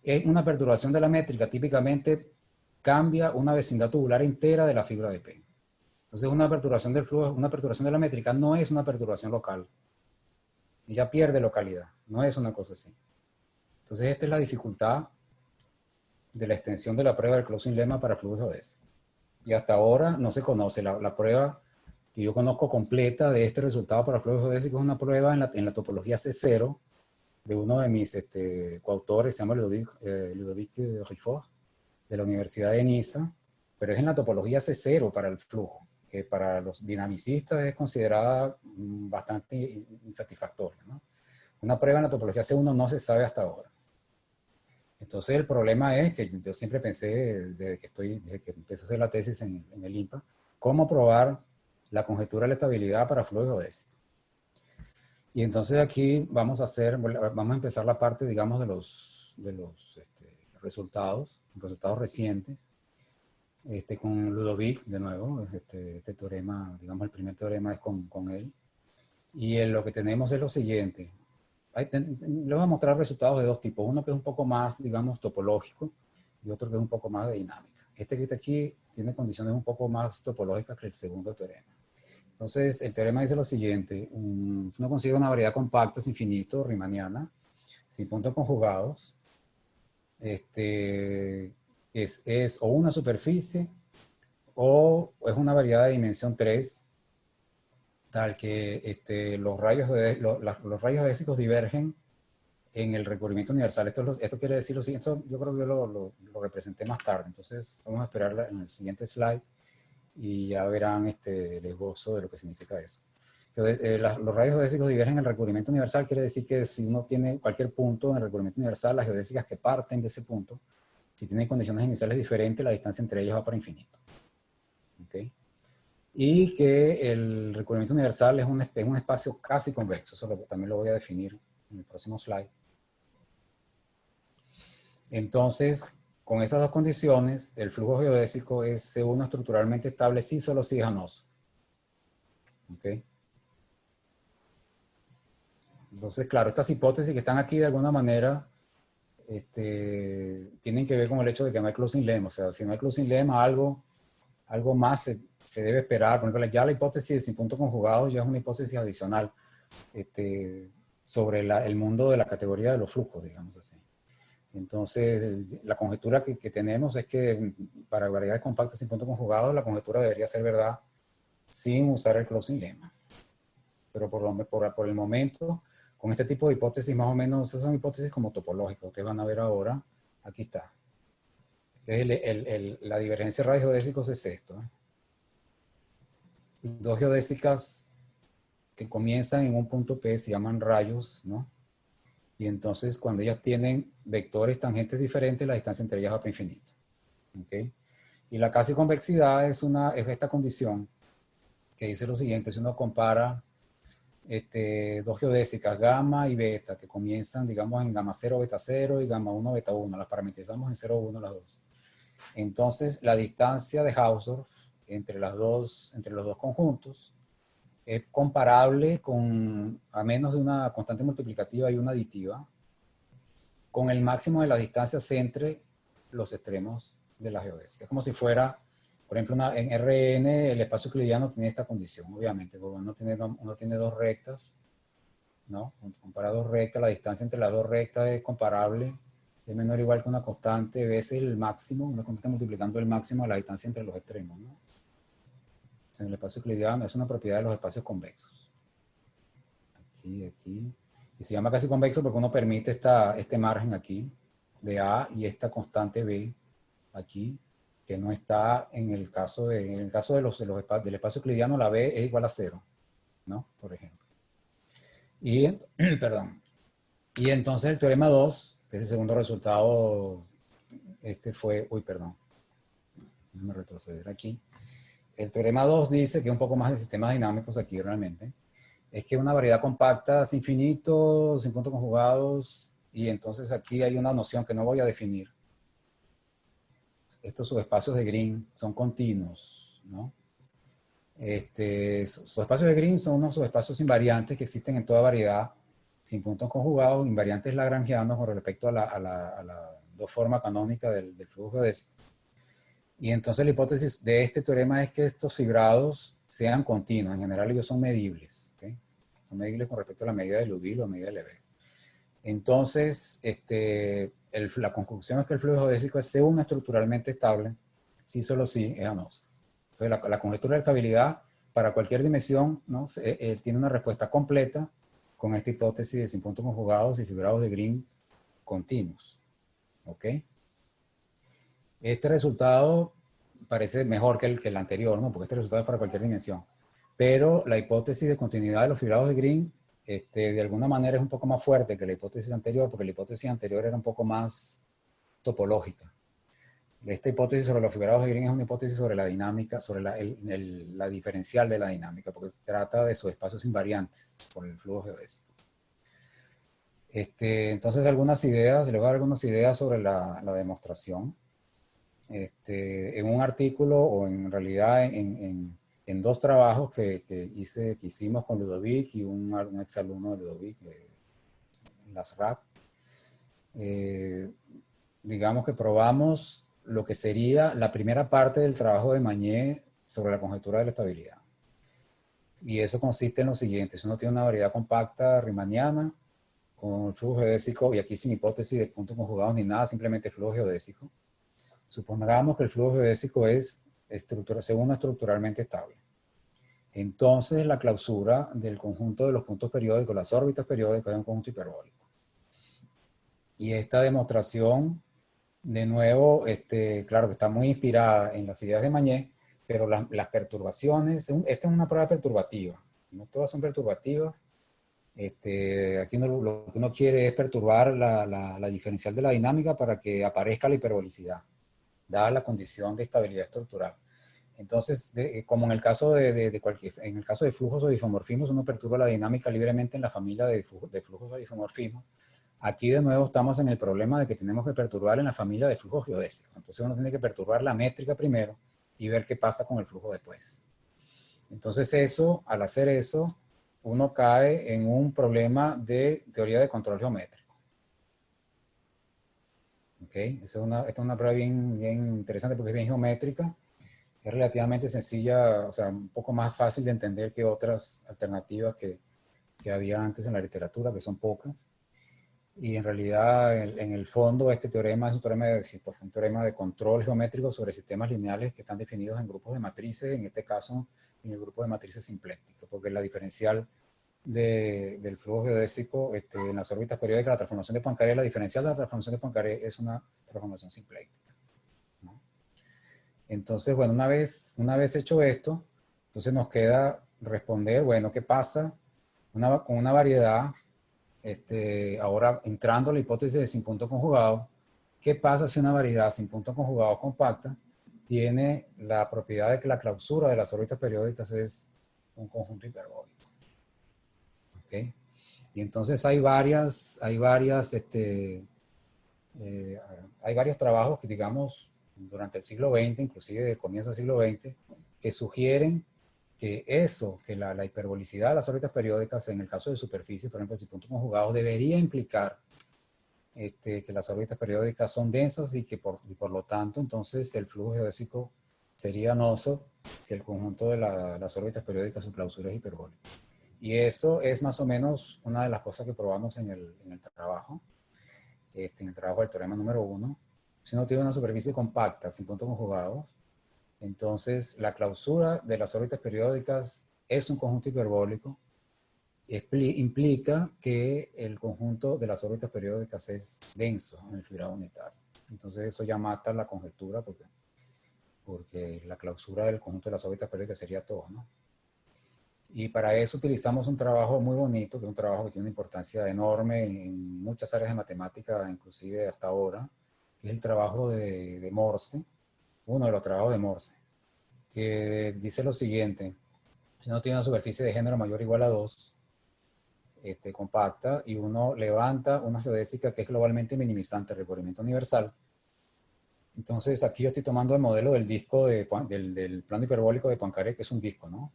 Es una perturbación de la métrica, típicamente cambia una vecindad tubular entera de la fibra de P. Entonces una perturbación del flujo, una perturbación de la métrica no es una perturbación local. Ella pierde localidad, no es una cosa así. Entonces esta es la dificultad de la extensión de la prueba del Clausen-Lemma para flujos geodésicos. Y hasta ahora no se conoce. La prueba que yo conozco completa de este resultado para flujos geodésicos es una prueba en la topología C0 de uno de mis coautores, se llama Ludovic Riffaut, de la Universidad de Niza, pero es en la topología C0 para el flujo, que para los dinamicistas es considerada bastante insatisfactoria, ¿no? Una prueba en la topología C1 no se sabe hasta ahora. Entonces el problema es que yo siempre pensé, desde que empecé a hacer la tesis en el INPA, cómo probar la conjetura de la estabilidad para flujos geodésicos. Y entonces aquí vamos a empezar la parte, digamos, de los resultados recientes, con Ludovic, de nuevo, este teorema, digamos, el primer teorema es con él. Y lo que tenemos es lo siguiente. Les voy a mostrar resultados de dos tipos. Uno que es un poco más, digamos, topológico y otro que es un poco más de dinámica. Este que está aquí tiene condiciones un poco más topológicas que el segundo teorema. Entonces, el teorema dice lo siguiente. Uno consigue una variedad compacta, es infinito, riemanniana, sin puntos conjugados. Es o una superficie o es una variedad de dimensión 3, tal que los rayos geodésicos divergen en el recubrimiento universal. Esto quiere decir lo siguiente. Yo creo que yo lo representé más tarde. Entonces, vamos a esperar en el siguiente slide y ya verán el esbozo de lo que significa eso. Los rayos geodésicos divergen en el recubrimiento universal, quiere decir que si uno tiene cualquier punto en el recubrimiento universal, las geodésicas que parten de ese punto, si tienen condiciones iniciales diferentes, la distancia entre ellas va para infinito. ¿Okay? Y que el recubrimiento universal es un espacio casi convexo. Eso también lo voy a definir en el próximo slide. Entonces, con esas dos condiciones, el flujo geodésico es C1 estructuralmente estable si solo si es anoso. ¿Okay? Entonces, claro, estas hipótesis que están aquí de alguna manera tienen que ver con el hecho de que no hay Clausen-Lemma. O sea, si no hay Clausen-Lemma, algo más se debe esperar. Por ejemplo, ya la hipótesis de sin puntos conjugados ya es una hipótesis adicional sobre el mundo de la categoría de los flujos, digamos así. Entonces, la conjetura que tenemos es que para variedades compactas sin puntos conjugados, la conjetura debería ser verdad sin usar el Clausen-Lemma. Pero por el momento, con este tipo de hipótesis, más o menos, esas son hipótesis como topológicas. Ustedes van a ver ahora, aquí está. La divergencia de rayos geodésicos es esto. Dos geodésicas que comienzan en un punto P se llaman rayos, ¿no? Y entonces cuando ellas tienen vectores tangentes diferentes, la distancia entre ellas va para infinito. ¿Okay? Y la casi convexidad es esta condición que dice lo siguiente: si uno compara dos geodésicas, gamma y beta, que comienzan, digamos, en gamma 0, beta 0 y gamma 1, beta 1, las parametrizamos en 0, 1 las dos. Entonces la distancia de Hausdorff entre los dos conjuntos es comparable a menos de una constante multiplicativa y una aditiva, con el máximo de las distancias entre los extremos de la geodésica. Es como si fuera, por ejemplo, en Rn el espacio euclidiano tiene esta condición, obviamente, porque uno tiene dos rectas, ¿no? Compara dos rectas, la distancia entre las dos rectas es comparable, es menor o igual que una constante veces el máximo, una constante multiplicando el máximo de la distancia entre los extremos, ¿no? O sea, en el espacio euclidiano es una propiedad de los espacios convexos. Aquí. Y se llama casi convexo porque uno permite este margen aquí de A y esta constante B aquí, que no está en el caso del espacio euclidiano, la B es igual a 0, ¿no? Por ejemplo. Y, perdón. Y entonces el teorema 2, que es el segundo resultado, déjame retroceder aquí. El teorema 2 dice que un poco más de sistemas dinámicos aquí realmente. Es que una variedad compacta es infinito, sin puntos conjugados, y entonces aquí hay una noción que no voy a definir. Estos subespacios de Green son continuos, ¿no? Subespacios de Green son unos subespacios invariantes que existen en toda variedad, sin puntos conjugados, invariantes lagrangianos con respecto a la dos forma canónica del flujo geodésico. Y entonces la hipótesis de este teorema es que estos fibrados sean continuos. En general ellos son medibles, ¿okay? Son medibles con respecto a la medida de Liouville o medida de Lebesgue. Entonces, la conclusión es que el flujo geodésico es según estructuralmente estable, si solo si es anoso. Entonces, la conjetura de estabilidad para cualquier dimensión, ¿no? Tiene una respuesta completa con esta hipótesis de sin puntos conjugados y fibrados de Green continuos. ¿Ok? Este resultado parece mejor que el anterior, ¿no? Porque este resultado es para cualquier dimensión. Pero la hipótesis de continuidad de los fibrados de Green, de alguna manera es un poco más fuerte que la hipótesis anterior, porque la hipótesis anterior era un poco más topológica. Esta hipótesis sobre los fibrados de Green es una hipótesis sobre la dinámica, sobre la diferencial de la dinámica, porque se trata de subespacios invariantes por el flujo geodésico. Entonces, les voy a dar algunas ideas sobre la demostración. En un artículo, o en realidad en dos trabajos que hicimos con Ludovic y un exalumno de Ludovic, Lasrak, digamos que probamos lo que sería la primera parte del trabajo de Mañé sobre la conjetura de la estabilidad. Y eso consiste en lo siguiente: si uno tiene una variedad compacta riemanniana con el flujo geodésico, y aquí sin hipótesis de puntos conjugados ni nada, simplemente flujo geodésico, supongamos que el flujo geodésico es segundo estructuralmente estable. Entonces la clausura del conjunto de los puntos periódicos, las órbitas periódicas, es un conjunto hiperbólico. Y esta demostración, de nuevo, claro que está muy inspirada en las ideas de Mañé, pero las perturbaciones, esta es una prueba perturbativa, no todas son perturbativas. Aquí lo que uno quiere es perturbar la diferencial de la dinámica para que aparezca la hiperbolicidad, dada la condición de estabilidad estructural. Entonces, como en el caso en el caso de flujos o isomorfismos, uno perturba la dinámica libremente en la familia de flujos o isomorfismos. Aquí de nuevo estamos en el problema de que tenemos que perturbar en la familia de flujos geodésicos. Entonces uno tiene que perturbar la métrica primero y ver qué pasa con el flujo después. Entonces al hacer eso, uno cae en un problema de teoría de control geométrico. ¿Okay? Esta es una prueba bien interesante porque es bien geométrica. Es relativamente sencilla, o sea, un poco más fácil de entender que otras alternativas que había antes en la literatura, que son pocas. Y en realidad, en el fondo, este teorema es un teorema de control geométrico sobre sistemas lineales que están definidos en grupos de matrices, en este caso en el grupo de matrices simplécticas, porque la diferencial del flujo geodésico en las órbitas periódicas, la transformación de Poincaré, la diferencial de la transformación de Poincaré es una transformación simpléctica, ¿no? Entonces, bueno, una vez hecho esto, entonces nos queda responder, bueno, ¿qué pasa con una variedad? Ahora entrando a la hipótesis de sin punto conjugado, ¿qué pasa si una variedad sin punto conjugado compacta tiene la propiedad de que la clausura de las órbitas periódicas es un conjunto hiperbólico? ¿Okay? Y entonces hay varios trabajos que, digamos, durante el siglo XX, inclusive del comienzo del siglo XX, que sugieren que eso, que la hiperbolicidad de las órbitas periódicas, en el caso de superficie, por ejemplo, si puntos conjugados, debería implicar que las órbitas periódicas son densas y que y por lo tanto, entonces el flujo geodésico sería noso si el conjunto de las órbitas periódicas, su clausura es hiperbólica. Y eso es más o menos una de las cosas que probamos en el trabajo, en el trabajo del teorema número 1. Si uno tiene una superficie compacta, sin puntos conjugados, entonces la clausura de las órbitas periódicas es un conjunto hiperbólico. Implica que el conjunto de las órbitas periódicas es denso en el fibrado unitario. Entonces eso ya mata la conjetura porque la clausura del conjunto de las órbitas periódicas sería todo, ¿no? Y para eso utilizamos un trabajo muy bonito, que es un trabajo que tiene una importancia enorme en muchas áreas de matemática, inclusive hasta ahora, que es el trabajo de Morse, uno de los trabajos de Morse, que dice lo siguiente: si uno tiene una superficie de género mayor o igual a 2, compacta, y uno levanta una geodésica que es globalmente minimizante, recubrimiento universal. Entonces aquí yo estoy tomando el modelo del disco del plano hiperbólico de Poincaré, que es un disco, ¿no?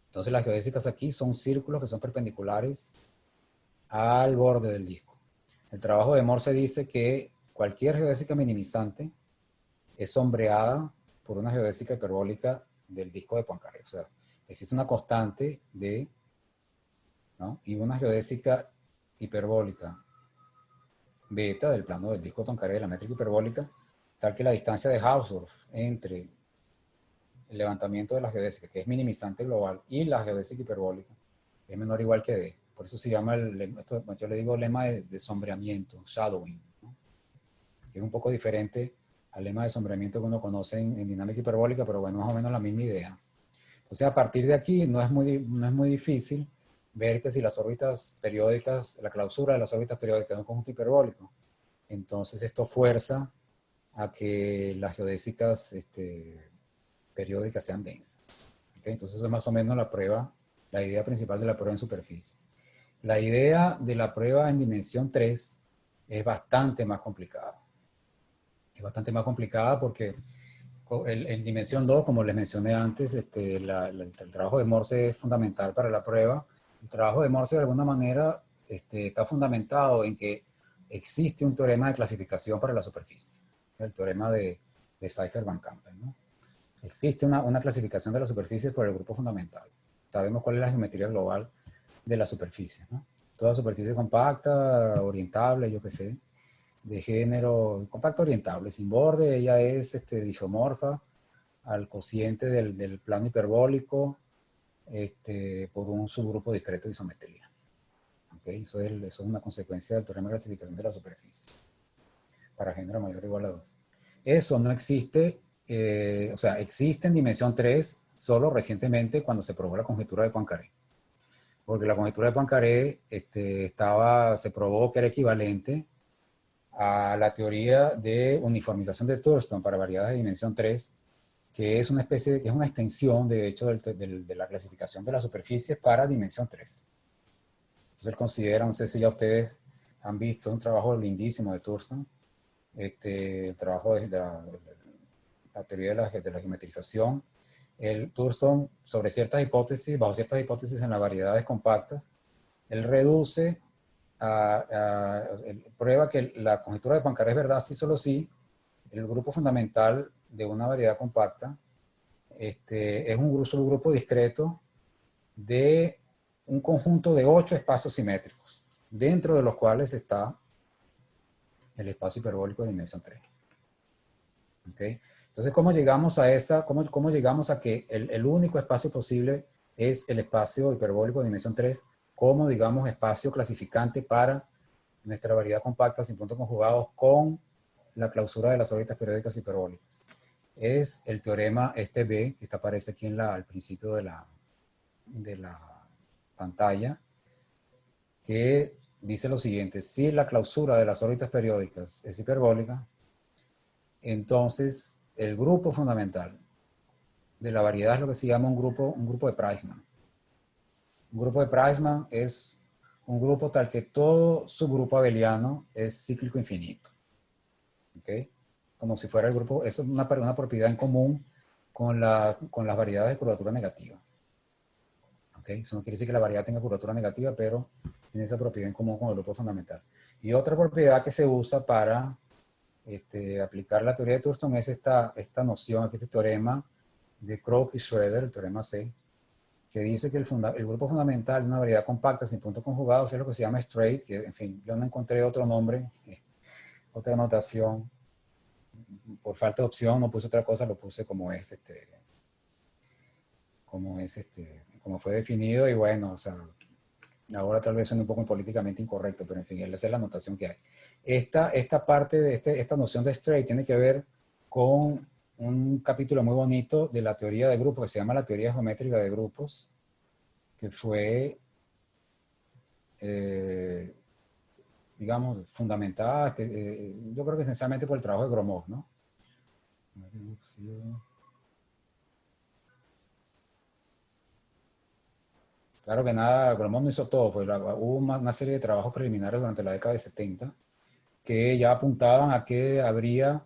Entonces las geodésicas aquí son círculos que son perpendiculares al borde del disco. El trabajo de Morse dice que cualquier geodésica minimizante es sombreada por una geodésica hiperbólica del disco de Poincaré. O sea, existe una constante de, ¿no?, y una geodésica hiperbólica beta del plano del disco de Poincaré de la métrica hiperbólica, tal que la distancia de Hausdorff entre el levantamiento de la geodésica, que es minimizante global, y la geodésica hiperbólica es menor o igual que D. Por eso se llama, esto yo le digo lema de sombreamiento, shadowing, ¿no?, que es un poco diferente al lema de sombreamiento que uno conoce en dinámica hiperbólica, pero bueno, más o menos la misma idea. Entonces, a partir de aquí no es muy difícil ver que si las órbitas periódicas, la clausura de las órbitas periódicas es un conjunto hiperbólico, entonces esto fuerza a que las geodésicas periódicas sean densas. ¿Okay? Entonces eso es más o menos la prueba, la idea principal de la prueba en superficie. La idea de la prueba en dimensión 3 es bastante más complicada. Es bastante más complicada porque en dimensión 2, como les mencioné antes, el trabajo de Morse es fundamental para la prueba. El trabajo de Morse de alguna manera está fundamentado en que existe un teorema de clasificación para la superficie, el teorema de Seyferdt-Van Kampen, ¿no? Existe una clasificación de la superficie por el grupo fundamental. Sabemos cuál es la geometría global de la superficie, ¿no? Toda superficie compacta, orientable, yo qué sé, de género compacto orientable, sin borde, ella es disomorfa al cociente del plano hiperbólico por un subgrupo discreto de isometría. ¿Okay? Eso es una consecuencia del teorema de clasificación de la superficie para género mayor o igual a 2. Eso no existe, o sea, existe en dimensión 3 solo recientemente cuando se probó la conjetura de Poincaré. Porque la conjetura de Poincaré se probó que era equivalente a la teoría de uniformización de Thurston para variedades de dimensión 3, que es una especie que es una extensión, de hecho, de la clasificación de las superficies para dimensión 3. Entonces él considera, no sé si ya ustedes han visto un trabajo lindísimo de Thurston, el trabajo de la teoría de la geometrización. El Thurston, sobre ciertas hipótesis, bajo ciertas hipótesis en las variedades compactas, él reduce prueba que la conjetura de Poincaré es verdad sí solo sí, el grupo fundamental de una variedad compacta es un subgrupo discreto de un conjunto de 8 espacios simétricos, dentro de los cuales está el espacio hiperbólico de dimensión 3. ¿Okay? Entonces, ¿cómo llegamos a cómo llegamos a que el único espacio posible es el espacio hiperbólico de dimensión 3 como, digamos, espacio clasificante para nuestra variedad compacta sin puntos conjugados con la clausura de las órbitas periódicas hiperbólicas? Es el teorema B, que aparece aquí al principio de la pantalla, que dice lo siguiente: si la clausura de las órbitas periódicas es hiperbólica, entonces el grupo fundamental de la variedad es lo que se llama un grupo de Preissmann. Un grupo de Preissmann es un grupo tal que todo subgrupo abeliano es cíclico infinito. ¿Okay? Como si fuera el grupo, eso es una propiedad en común con las variedades de curvatura negativa. ¿Okay? Eso no quiere decir que la variedad tenga curvatura negativa, pero tiene esa propiedad en común con el grupo fundamental. Y otra propiedad que se usa para aplicar la teoría de Thurston es esta noción, este teorema de Crook y Schroeder, el teorema C, que dice que el grupo fundamental de una variedad compacta sin puntos conjugados es lo que se llama straight, que en fin, yo no encontré otro nombre, otra notación, por falta de opción no puse otra cosa, lo puse como como fue definido, y bueno, o sea, ahora tal vez suene un poco políticamente incorrecto, pero en fin, esa es la notación que hay. Esta parte de esta noción de straight tiene que ver con un capítulo muy bonito de la teoría de grupos que se llama la teoría geométrica de grupos, que fue, digamos, fundamentada, yo creo que esencialmente por el trabajo de Gromov, ¿no? Claro que nada, Gromov no hizo todo, pues hubo una serie de trabajos preliminares durante la década de 70 que ya apuntaban a que habría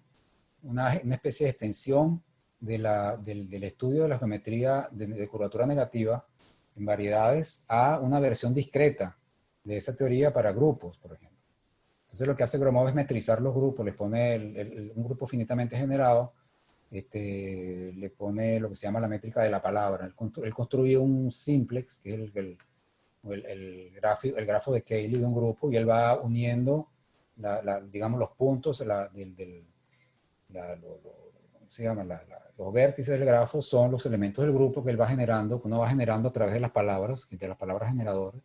una especie de extensión del estudio de la geometría de curvatura negativa en variedades a una versión discreta de esa teoría para grupos, por ejemplo. Entonces lo que hace Gromov es metrizar los grupos, les pone un grupo finitamente generado, le pone lo que se llama la métrica de la palabra. Él construye un simplex, que es el grafo de Cayley de un grupo, y él va uniendo, digamos, los puntos los vértices del grafo son los elementos del grupo que él va generando, que uno va generando a través de las palabras generadoras,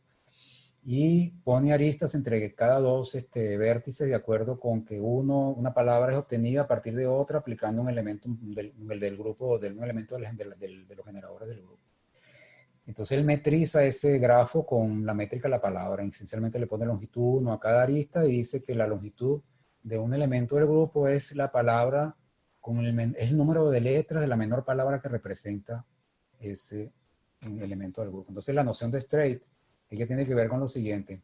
y pone aristas entre cada dos vértices de acuerdo con que una palabra es obtenida a partir de otra aplicando un elemento del grupo, un elemento de los generadores del grupo. Entonces él metriza ese grafo con la métrica de la palabra. Esencialmente le pone longitud 1 a cada arista y dice que la longitud de un elemento del grupo es la palabra, es el número de letras de la menor palabra que representa ese elemento del grupo. Entonces la noción de straight, ella tiene que ver con lo siguiente.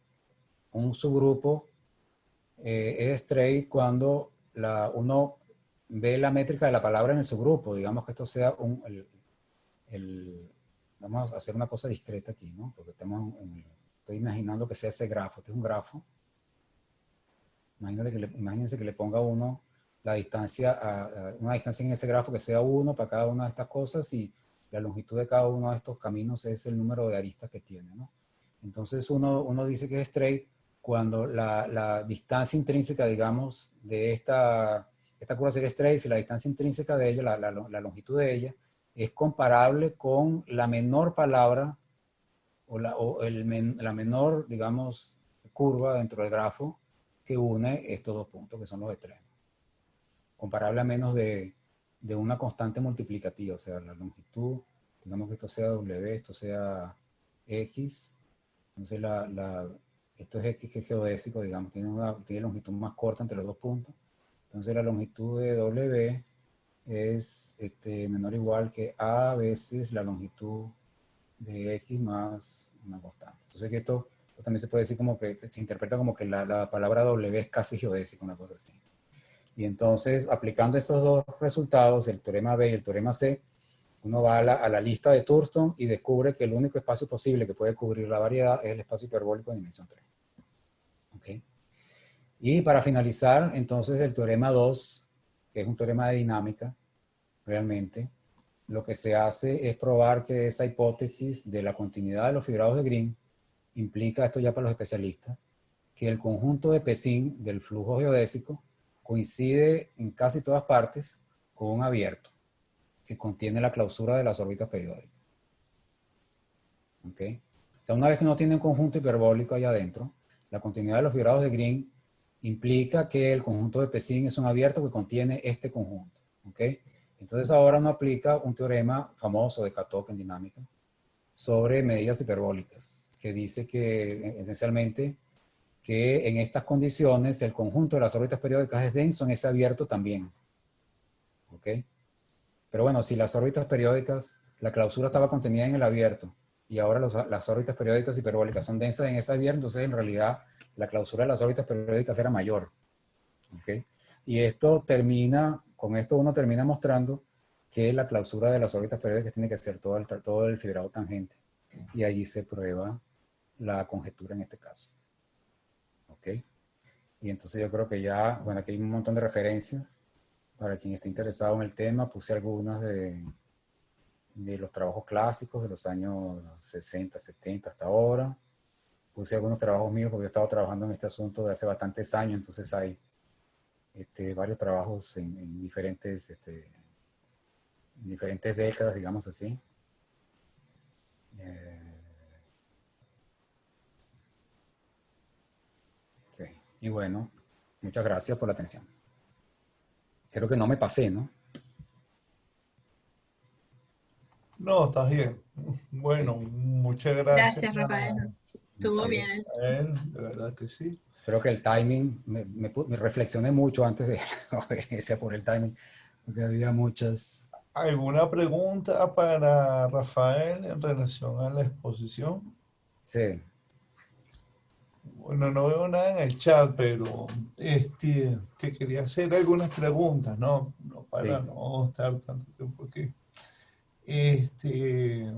Un subgrupo es straight cuando uno ve la métrica de la palabra en el subgrupo. Digamos que esto sea vamos a hacer una cosa discreta aquí, ¿no? Porque estoy imaginando que sea ese grafo. Este es un grafo. Imagínense que le ponga uno la distancia, una distancia en ese grafo que sea 1 para cada una de estas cosas, y la longitud de cada uno de estos caminos es el número de aristas que tiene, ¿no? Entonces uno dice que es straight cuando la distancia intrínseca, digamos, de esta curva sería straight, si la distancia intrínseca de ella, la longitud de ella, es comparable con la menor palabra la menor, digamos, curva dentro del grafo que une estos dos puntos, que son los extremos. Comparable a menos de una constante multiplicativa, o sea, la longitud, digamos que esto sea W, esto sea X, entonces esto es X, que es geodésico, digamos, tiene longitud más corta entre los dos puntos, entonces la longitud de W es menor o igual que A veces la longitud de X más una constante. Entonces que esto también se puede decir como que se interpreta como que la palabra W es casi geodésica, una cosa así. Y entonces, aplicando esos dos resultados, el teorema B y el teorema C, uno va a la lista de Thurston y descubre que el único espacio posible que puede cubrir la variedad es el espacio hiperbólico de dimensión 3. ¿Okay? Y para finalizar, entonces, el teorema 2, que es un teorema de dinámica, realmente, lo que se hace es probar que esa hipótesis de la continuidad de los fibrados de Green implica, esto ya para los especialistas, que el conjunto de Pessin del flujo geodésico coincide en casi todas partes con un abierto que contiene la clausura de las órbitas periódicas. ¿Okay? O sea, una vez que uno tiene un conjunto hiperbólico allá adentro, la continuidad de los fibrados de Green implica que el conjunto de Pessin es un abierto que contiene este conjunto. ¿Okay? Entonces ahora uno aplica un teorema famoso de Katok en dinámica sobre medidas hiperbólicas, que dice que esencialmente que en estas condiciones el conjunto de las órbitas periódicas es denso en ese abierto también. ¿Ok? Pero bueno, si las órbitas periódicas, la clausura estaba contenida en el abierto y ahora las órbitas periódicas hiperbólicas son densas en ese abierto, entonces en realidad la clausura de las órbitas periódicas era mayor. ¿Ok? Y con esto uno termina mostrando que la clausura de las órbitas periódicas tiene que ser todo el fibrado tangente. Y allí se prueba la conjetura en este caso. ¿Ok? Y entonces yo creo que ya, bueno, aquí hay un montón de referencias. Para quien esté interesado en el tema, puse algunas de los trabajos clásicos de los años 60, 70 hasta ahora. Puse algunos trabajos míos porque yo he estado trabajando en este asunto de hace bastantes años, entonces hay varios trabajos en diferentes décadas, digamos así. Sí. Y bueno, muchas gracias por la atención. Creo que no me pasé, ¿no? No, estás bien. Bueno, Sí. muchas gracias Gracias, Rafael. Estuvo Ok. bien. a él, de verdad que sí. Creo que el timing, me reflexioné mucho antes de obedecer por el timing, porque había muchas. ¿Alguna pregunta para Rafael en relación a la exposición? Sí, Bueno, no veo nada en el chat, pero te quería hacer algunas preguntas, ¿no? No para sí. no estar tanto tiempo aquí. Este,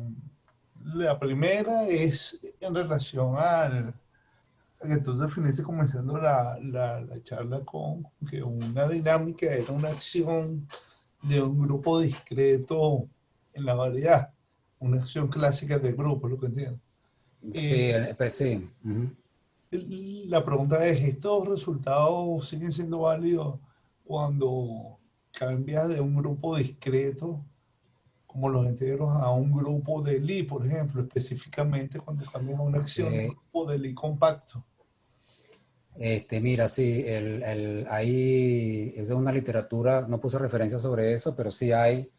la primera es en relación a que tú definiste comenzando la charla con que una dinámica era una acción de un grupo discreto en la variedad, una acción clásica de grupo, es lo que entiendo. Sí, Eh, pero sí. Ujú. la pregunta es, ¿estos resultados siguen siendo válidos cuando cambias de un grupo discreto, como los enteros, a un grupo de Lie, por ejemplo, específicamente cuando cambias una acción de un Eh, grupo de Lie compacto? Mira, sí, hay, es de una literatura, no puse referencia sobre eso, pero sí hay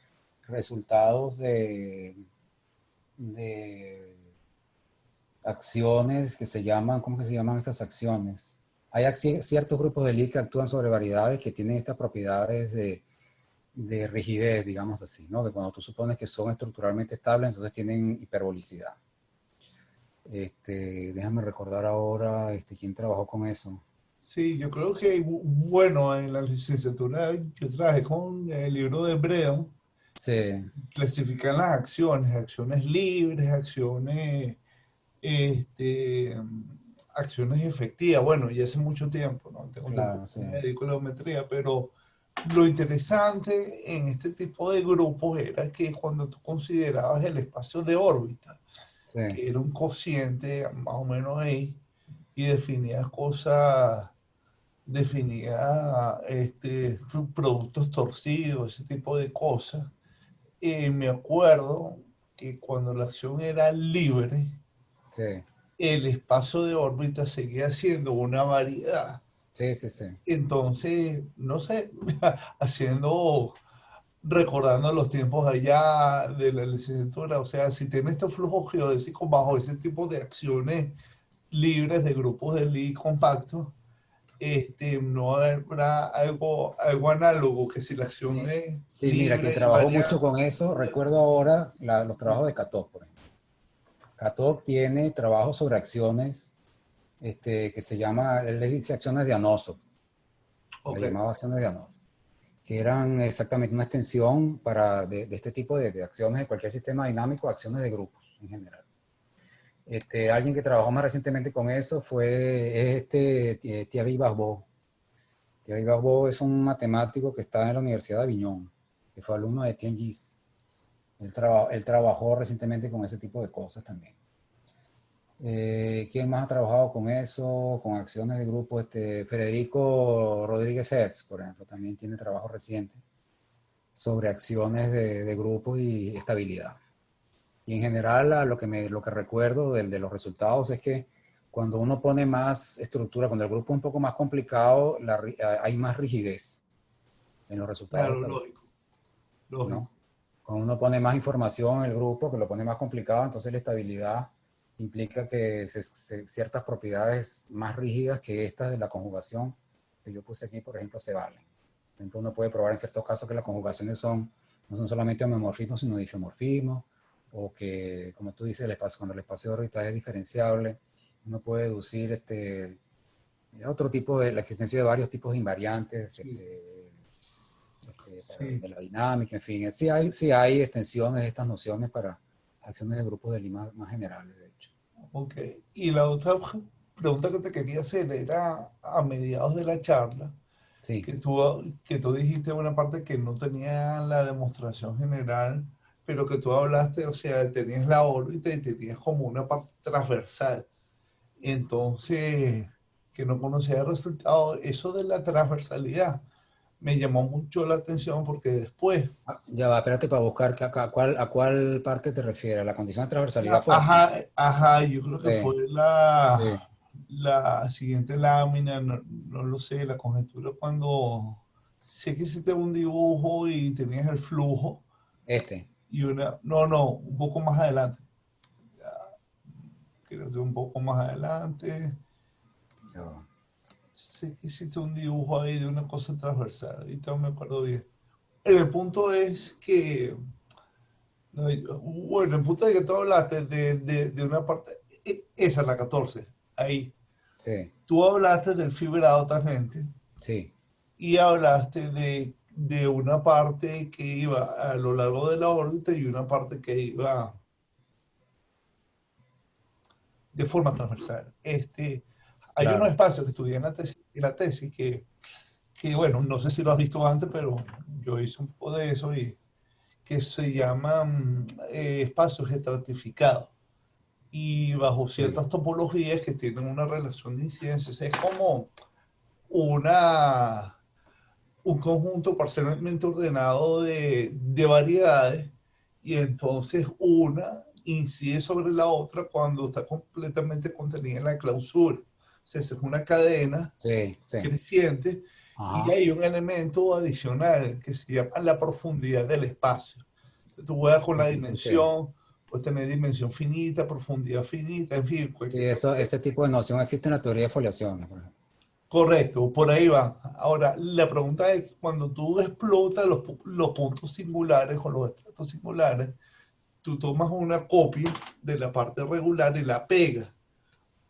resultados de acciones que se llaman, ¿cómo que se llaman estas acciones? Hay ciertos grupos de Lie que actúan sobre variedades que tienen estas propiedades de rigidez, digamos así, ¿no? Que cuando tú supones que son estructuralmente estables, entonces tienen hiperbolicidad. Déjame recordar ahora quién trabajó con eso. Sí, yo creo que, bueno, en la licenciatura yo trabajé con el libro de Breon, Sí, clasifican las acciones, acciones libres, acciones, este, acciones efectivas. Bueno, ya hace mucho tiempo, ¿no? Tengo tiempo claro, sí, que me dedico a la geometría, pero lo interesante en este tipo de grupos era que cuando tú considerabas el espacio de órbita, sí, que era un cociente más o menos ahí, y definías cosas, definía productos torcidos, ese tipo de cosas. Me acuerdo que cuando la acción era libre, sí, el espacio de órbita seguía siendo una variedad. sí, sí, sí. Entonces, no sé, haciendo, recordando los tiempos allá de la licenciatura, o sea, si tiene estos flujos geodésicos bajo ese tipo de acciones libres de grupos de Lie compactos, no habrá algo análogo que si la acción Sí, es sí, mira, quien libre y trabajó mucho variable. con eso, recuerdo ahora los trabajos de Katov, por ejemplo. Katov tiene trabajos sobre acciones que se llama, él le dice acciones de Anosov, la Ok, llamaba acciones de Anosov, que eran exactamente una extensión de este tipo de acciones de cualquier sistema dinámico, acciones de grupos en general. Alguien que trabajó más recientemente con eso fue Thierry Barbeau. Thierry Barbeau es un matemático que está en la Universidad de Avignon, que fue alumno de Tianjin. Él trabajó recientemente con ese tipo de cosas también. ¿Quién más ha trabajado con eso? Con acciones de grupo. Federico Rodríguez Hertz, por ejemplo, también tiene trabajo reciente sobre acciones de grupo y estabilidad. Y en general, lo que recuerdo de los resultados es que cuando uno pone más estructura, cuando el grupo es un poco más complicado, hay más rigidez en los resultados de claro, estabilidad, lógico, lógico. ¿no? Cuando uno pone más información en el grupo, que lo pone más complicado, entonces la estabilidad implica que ciertas propiedades más rígidas que estas de la conjugación que yo puse aquí, por ejemplo, se valen. Por ejemplo, uno puede probar en ciertos casos que las conjugaciones no son solamente homomorfismos, sino difeomorfismos, o que, como tú dices, cuando el espacio de órbita es diferenciable, uno puede deducir otro tipo de la existencia de varios tipos de invariantes, Sí. Sí. de la dinámica, en fin. Sí hay extensiones de estas nociones para acciones de grupos de Lie más generales, de hecho. Ok. Y la otra pregunta que te quería hacer era a mediados de la charla, Sí, que tú dijiste una parte que no tenía la demostración general, pero que tú hablaste, o sea, tenías la órbita y tenías como una parte transversal. Entonces, que no conocía el resultado, eso de la transversalidad me llamó mucho la atención porque después, ya va, espérate para buscar a cuál parte te refieres. ¿La condición de transversalidad fue? ajá, yo creo que Sí, fue sí. la siguiente lámina, no lo sé, la conjetura cuando sé que hiciste un dibujo y tenías el flujo Este. y no, un poco más adelante, creo que un poco más adelante, Ya va. sé que hiciste un dibujo ahí de una cosa transversal, ahorita no me acuerdo bien. El punto es que, no, bueno, el punto es que tú hablaste de una parte, esa es la 14 ahí. Sí, Tú hablaste del fibrado tangente sí, y hablaste de una parte que iba a lo largo de la órbita y una parte que iba de forma transversal. Hay unos claro. espacios que estudié en la tesis bueno, no sé si lo has visto antes, pero yo hice un poco de eso y que se llaman espacios estratificados y bajo Sí, ciertas topologías que tienen una relación de incidencia. O sea, es como una, un conjunto parcialmente ordenado de variedades y entonces una incide sobre la otra cuando está completamente contenida en la clausura. O sea, es una cadena sí, sí. creciente y Ajá. hay un elemento adicional que se llama la profundidad del espacio. Entonces, tú juegas con la Sí, sí, sí. dimensión, puedes tener dimensión finita, profundidad finita, en fin, Sí, cualquier eso, cantidad. ese tipo de noción existe en la teoría de foliaciones, por ejemplo. Correcto, por ahí va. Ahora, la pregunta es, cuando tú explotas los puntos singulares o los estratos singulares, tú tomas una copia de la parte regular y la pegas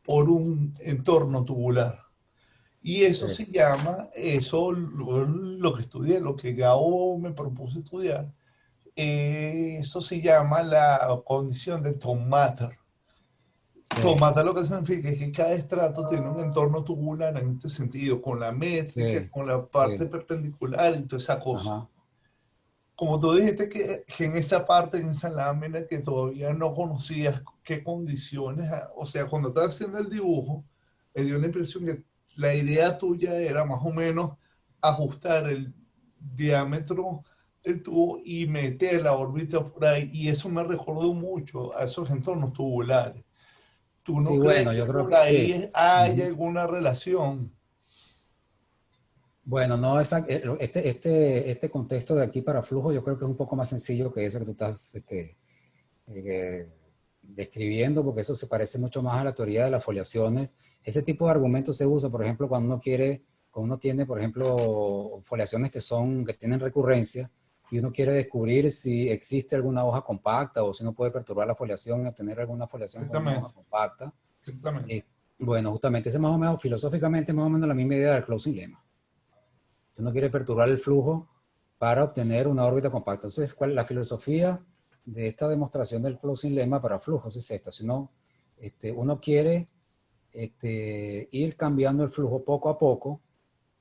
por un entorno tubular. Y eso Sí, se llama, lo que estudié, lo que Gao me propuso estudiar, eso se llama la condición de Tom-Matter. sí, Tom-Matter lo que significa es que cada estrato tiene un entorno tubular en este sentido, con la métrica, sí, con la parte sí. perpendicular y toda esa cosa. Ajá. Como tú dijiste que en esa parte, en esa lámina que todavía no conocías qué condiciones, o sea, cuando estás haciendo el dibujo, me dio la impresión que la idea tuya era más o menos ajustar el diámetro del tubo y meter la órbita por ahí, y eso me recordó mucho a esos entornos tubulares. ¿Tú no Sí, crees bueno, que yo creo por que sí. ahí hay Ujú. alguna relación? Bueno, no, este contexto de aquí para flujo yo creo que es un poco más sencillo que eso que tú estás eh, describiendo, porque eso se parece mucho más a la teoría de las foliaciones. Ese tipo de argumentos se usa, por ejemplo, cuando uno tiene, por ejemplo, foliaciones que tienen recurrencia y uno quiere descubrir si existe alguna hoja compacta o si uno puede perturbar la foliación y obtener alguna foliación con una hoja Exactamente, compacta. exactamente. Eh, bueno, justamente, ese es más o menos, filosóficamente, más o menos la misma idea del closing lemma. Uno quiere perturbar el flujo para obtener una órbita compacta. Entonces, ¿cuál es la filosofía de esta demostración del closing lemma para flujos? Es esta. Si uno quiere ir cambiando el flujo poco a poco,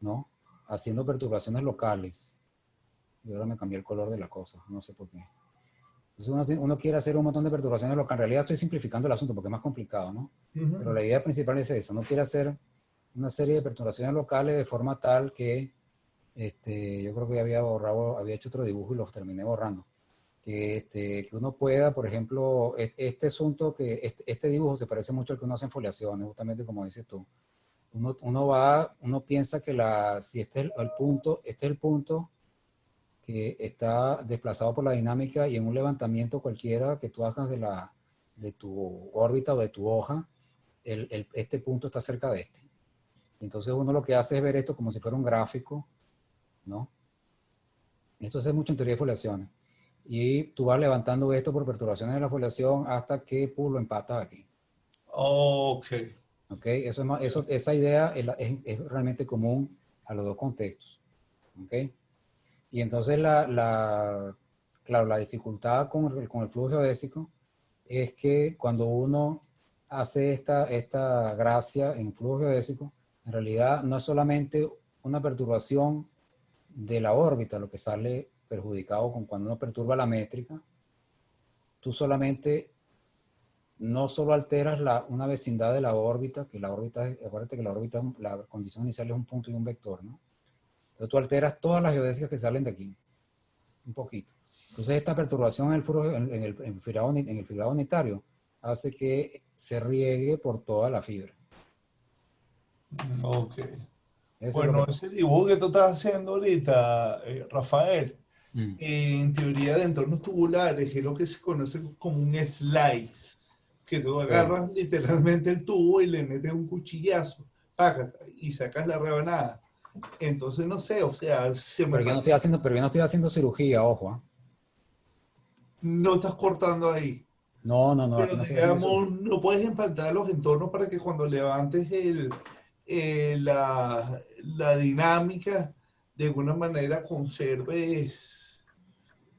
¿no? Haciendo perturbaciones locales. Y ahora me cambié el color de la cosa, no sé por qué. Entonces uno quiere hacer un montón de perturbaciones locales. En realidad estoy simplificando el asunto porque es más complicado, ¿no? Pero Ujú. la idea principal es esa. Uno quiere hacer una serie de perturbaciones locales de forma tal que yo creo que había hecho otro dibujo y los terminé borrando. Que uno pueda, por ejemplo, este asunto, este dibujo se parece mucho al que uno hace en foliaciones, justamente como dices tú. Uno piensa que si este es el punto que está desplazado por la dinámica y en un levantamiento cualquiera que tú hagas de tu órbita o de tu hoja, este punto está cerca de este. Entonces uno lo que hace es ver esto como si fuera un gráfico, ¿no? Esto se hace mucho en teoría de foliaciones. Y tú vas levantando esto por perturbaciones de la foliación hasta que lo empatas aquí. Ok. ¿Ok? Esa idea es realmente común a los dos contextos. ¿Ok? Y entonces claro, la dificultad con el flujo geodésico es que cuando uno hace esta gracia en flujo geodésico, en realidad no es solamente una perturbación de la órbita lo que sale perjudicado con cuando uno perturba la métrica. Tú solamente no solo alteras una vecindad de la órbita, que la órbita, acuérdate que la órbita, la condición inicial es un punto y un vector, ¿no? Entonces tú alteras todas las geodésicas que salen de aquí, un poquito. Entonces esta perturbación en el fibrado unitario hace que se riegue por toda la fibra. Ok. Eso es lo Bueno, que ese pasa. dibujo que tú estás haciendo ahorita, Rafael, Mm. en teoría de entornos tubulares es lo que se conoce como un slice, que tú Sí. agarras literalmente el tubo y le metes un cuchillazo, págata, y sacas la rebanada. Entonces, no sé, o sea, se me parece, Pero yo no estoy haciendo cirugía, ojo. ¿Ah? no estás cortando ahí. No, no, no, Pero aquí no estoy haciendo cirugía. digamos, no puedes implantar los entornos para que cuando levantes la dinámica, de alguna manera conserves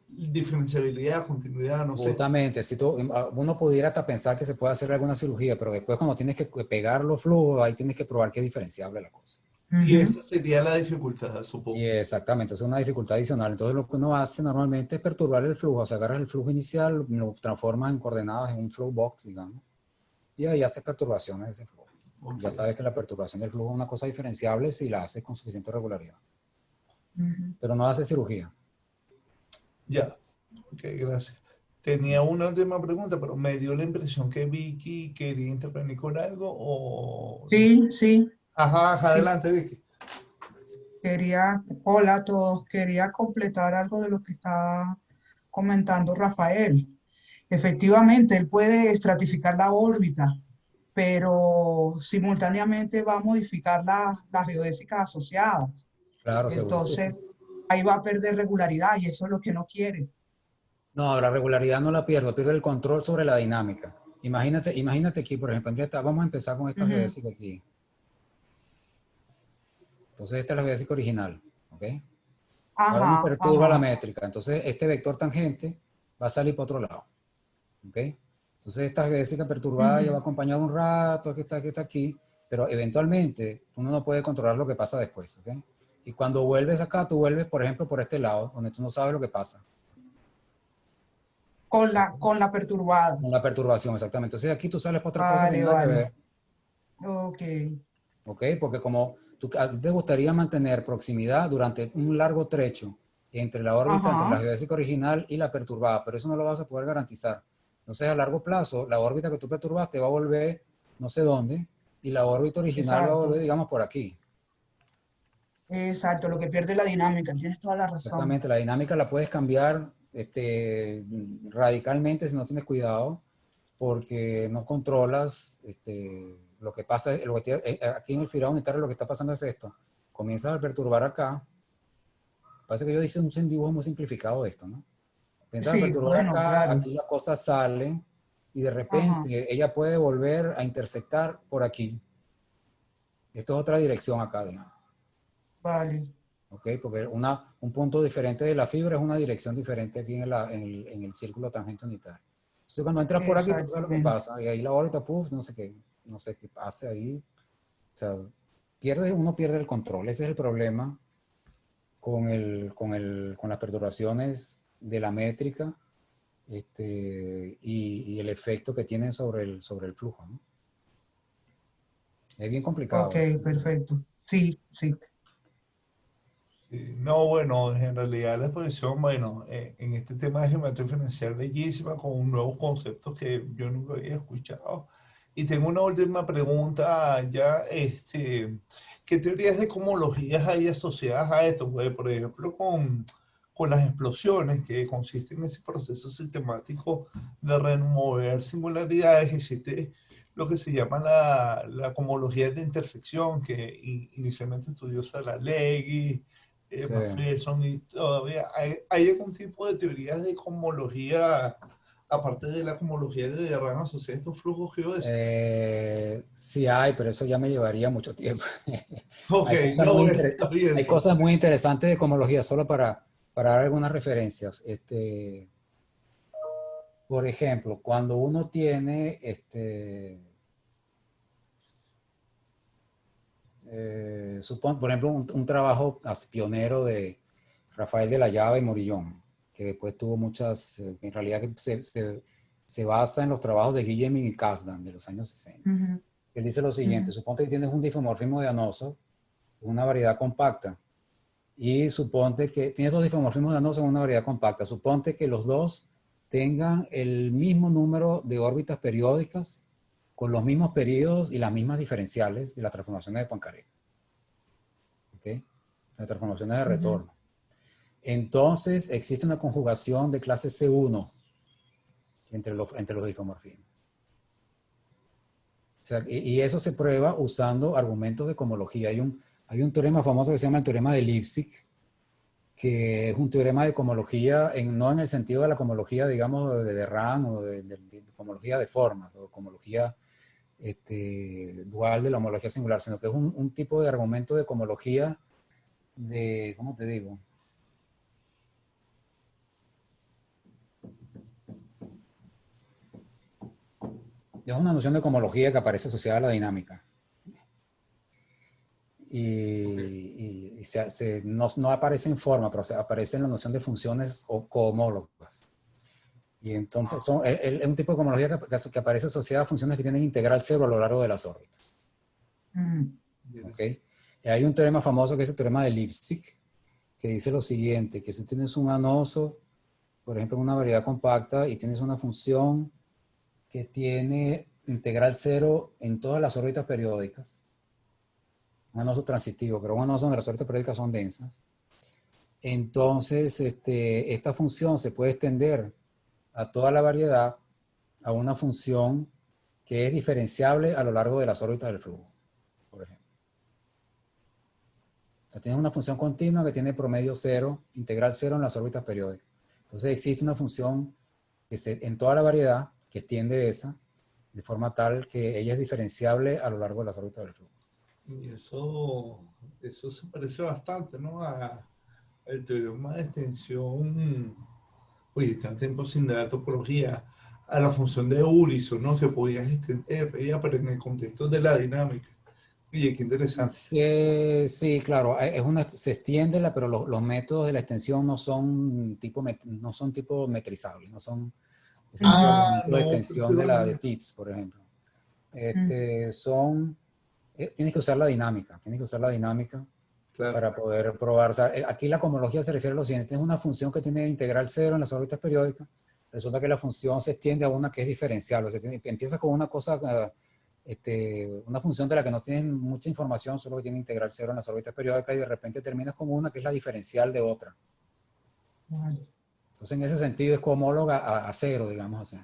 diferenciabilidad, continuidad, no sé. Justamente, si uno pudiera hasta pensar que se puede hacer alguna cirugía, pero después cuando tienes que pegar los flujos, ahí tienes que probar que es diferenciable la cosa. Y Ujú. esa sería la dificultad, Y supongo. exactamente, eso es una dificultad adicional. Entonces lo que uno hace normalmente es perturbar el flujo, o sea, agarras el flujo inicial, lo transformas en coordenadas en un flow box, digamos, y ahí haces perturbaciones de ese flujo. Ok, Ya sabes que la perturbación del flujo es una cosa diferenciable si la haces con suficiente regularidad, Ujú. pero no haces cirugía. ya. Ok, gracias. Tenía una última pregunta, pero me dio la impresión que Vicky quería intervenir con algo o no. Sí, sí, Ajá, ajá, sí. adelante, Vicky. Hola a todos. Quería completar algo de lo que está comentando Rafael. Efectivamente, él puede estratificar la órbita, pero simultáneamente va a modificar las geodésicas asociadas. Claro, seguro, sí, Entonces, sí. ahí va a perder regularidad y eso es lo que no quiere. No, la regularidad no la pierdo, pierdo el control sobre la dinámica. Imagínate aquí, por ejemplo, vamos a empezar con esta Ujú. geodésica aquí. Entonces esta es la geodésica original, ¿ok? Ahora uno Ajá, perturba la ajá. métrica, entonces este vector tangente va a salir para otro lado, ¿ok? Entonces esta geodésica perturbada ya va a Ujú. acompañar un rato, que está aquí, pero eventualmente uno no puede controlar lo que pasa después, ¿ok? Y cuando vuelves acá, tú vuelves, por ejemplo, por este lado, donde tú no sabes lo que pasa. Con la perturbada. Con la perturbación, exactamente. Entonces aquí tú sales para otra cosa que Vale, nada que vale. ver. Ok. ¿Ok? Porque como a ti te gustaría mantener proximidad durante un largo trecho entre la órbita, entre la Ajá. geodésica original y la perturbada, pero eso no lo vas a poder garantizar. Entonces, a largo plazo, la órbita que tú perturbaste va a volver no sé dónde y la órbita original va a volver, Exacto. digamos, por aquí. Exacto. Lo que pierde la dinámica. Tienes toda la razón. Exactamente, la dinámica la puedes cambiar radicalmente si no tienes cuidado, porque no controlas lo que pasa. Aquí en el fibrado unitario lo que está pasando es esto. Comienzas a perturbar acá. Parece que yo hice un dibujo muy simplificado de esto, ¿no? Comienzas a Sí, perturbar bueno, acá, claro. aquí la cosa sale y de Ajá. repente ella puede volver a intersectar por aquí. Esto es otra dirección acá, digamos. Vale. ¿Ok? Porque un punto diferente de la fibra es una dirección diferente aquí en el círculo tangente unitario. Entonces, cuando entras por aquí, tú sabes lo que Exactamente. pasa. Y ahí la órbita, puff, no sé qué pase ahí. O sea, uno pierde el control. Ese es el problema con las perturbaciones de la métrica y el efecto que tienen sobre el flujo, ¿no? Es bien Ok, complicado, ¿eh? perfecto. Sí, sí. Sí, no, bueno, en realidad la exposición, bueno, en este tema de geometría diferencial bellísima, con nuevos conceptos que yo nunca había escuchado. Y tengo una última pregunta ya, ¿qué teorías de cosmologías hay asociadas a esto? Pues, por ejemplo, con las explosiones, que consisten en ese proceso sistemático de remover singularidades, existe lo que se llama la cosmología de intersección, que inicialmente estudió Saralegui, Sí. McPherson, y todavía hay algún tipo de teorías de cosmología, aparte de la cosmología de Derrama asociada a estos flujos geodésicos. Sí hay, pero eso ya me llevaría mucho tiempo. Ok, Hay cosas no, está bien, hay cosas muy interesantes de cosmología, solo para para dar algunas referencias, por ejemplo, cuando uno tiene por ejemplo, un trabajo pionero de Rafael de la Llave y Morillón, que después tuvo muchas, en realidad se basa en los trabajos de Guillemin y Kasdan de los años 60. Él dice lo siguiente: suponte que tienes un difeomorfismo de anoso, una variedad compacta, y suponte que tienes dos difeomorfismos de anoso en una variedad compacta. Suponte que los dos tengan el mismo número de órbitas periódicas con los mismos periodos y las mismas diferenciales de las transformaciones de Poincaré. ¿Okay? Las transformaciones de retorno. Entonces existe una conjugación de clase C1 entre los difeomorfismos. O sea, y eso se prueba usando argumentos de cohomología. Hay un teorema famoso que se llama el teorema de Lipzig, que es un teorema de cohomología, no en el sentido de la cohomología, digamos, de Rank o de cohomología de formas, o cohomología dual de la homología singular, sino que es un tipo de argumento de cohomología de, ¿cómo te digo? Es una noción de cohomología que aparece asociada a la dinámica. Y no aparece en forma, pero aparece en la noción de funciones cohomólogas. Y entonces es un tipo de cohomología que aparece asociada a funciones que tienen integral cero a lo largo de las órbitas. ¿Okay? Y hay un teorema famoso que es el teorema de Lipzig, que dice lo siguiente: que si tienes un anoso, por ejemplo, en una variedad compacta, y tienes una función que tiene integral cero en todas las órbitas periódicas, un anoso transitivo, pero un anoso donde las órbitas periódicas son densas, entonces esta función se puede extender a toda la variedad a una función que es diferenciable a lo largo de las órbitas del flujo, por ejemplo. O sea, tienes una función continua que tiene promedio cero, integral cero en las órbitas periódicas. Entonces existe una función en toda la variedad que extiende esa, de forma tal que ella es diferenciable a lo largo de las órbitas del flujo. Y eso se parece bastante, ¿no? Al teorema de extensión, oye, tanto tiempo sin la topología, a la función de Urison, ¿no? Que podías extender ella, pero en el contexto de la dinámica. Oye, qué interesante. Sí, sí, claro, se extiende, pero los métodos de la extensión no son tipo metrizables, no son ese tipo de argumentos de No, extensión de la de TITS, por ejemplo. Tienes que usar la dinámica, claro. para poder probar. O sea, aquí la cohomología se refiere a lo siguiente: tienes una función que tiene integral cero en las órbitas periódicas, resulta que la función se extiende a una que es diferencial, o sea, empiezas con una cosa, una función de la que no tienes mucha información, solo que tiene integral cero en las órbitas periódicas, y de repente terminas con una que es la diferencial de otra. Entonces, en ese sentido, es cohomóloga a cero, digamos así.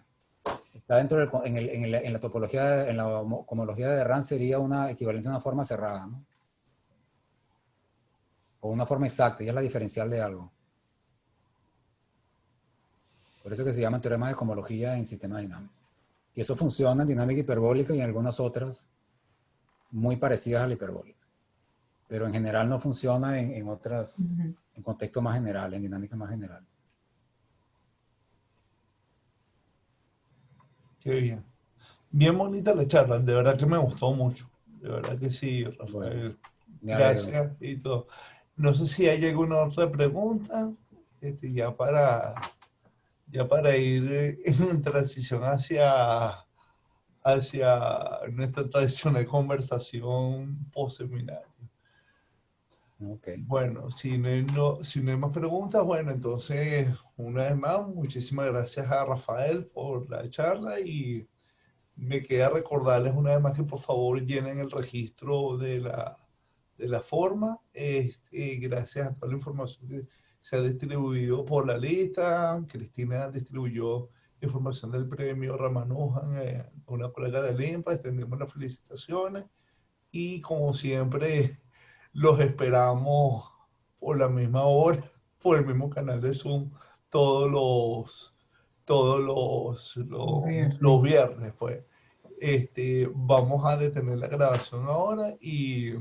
Está dentro en la topología, en la cohomología de Rank sería una equivalente a una forma cerrada, ¿no? O una forma exacta, y es la diferencial de algo. Por eso que se llama teorema de cohomología en sistemas dinámicos. Y eso funciona en dinámica hiperbólica y en algunas otras muy parecidas a la hiperbólica. Pero en general no funciona en otras, en contexto más general, en dinámica más general. Qué bien. Bien bonita la charla, de verdad que me gustó mucho. De verdad que sí, Rafael. Bueno, me alegro. Gracias y todo. No sé si hay alguna otra pregunta, ya para ir en transición hacia nuestra tradicional conversación post-seminario. Okay. Bueno, si no hay más preguntas, bueno, entonces, una vez más, muchísimas gracias a Rafael por la charla, y me queda recordarles una vez más que por favor llenen el registro de la forma. Gracias a toda la información que se ha distribuido por la lista. Cristina distribuyó información del premio Ramanujan, una colega del INPA. Extendemos las felicitaciones, y como siempre los esperamos por la misma hora, por el mismo canal de Zoom, todos los viernes, pues. Vamos a detener la grabación ahora, y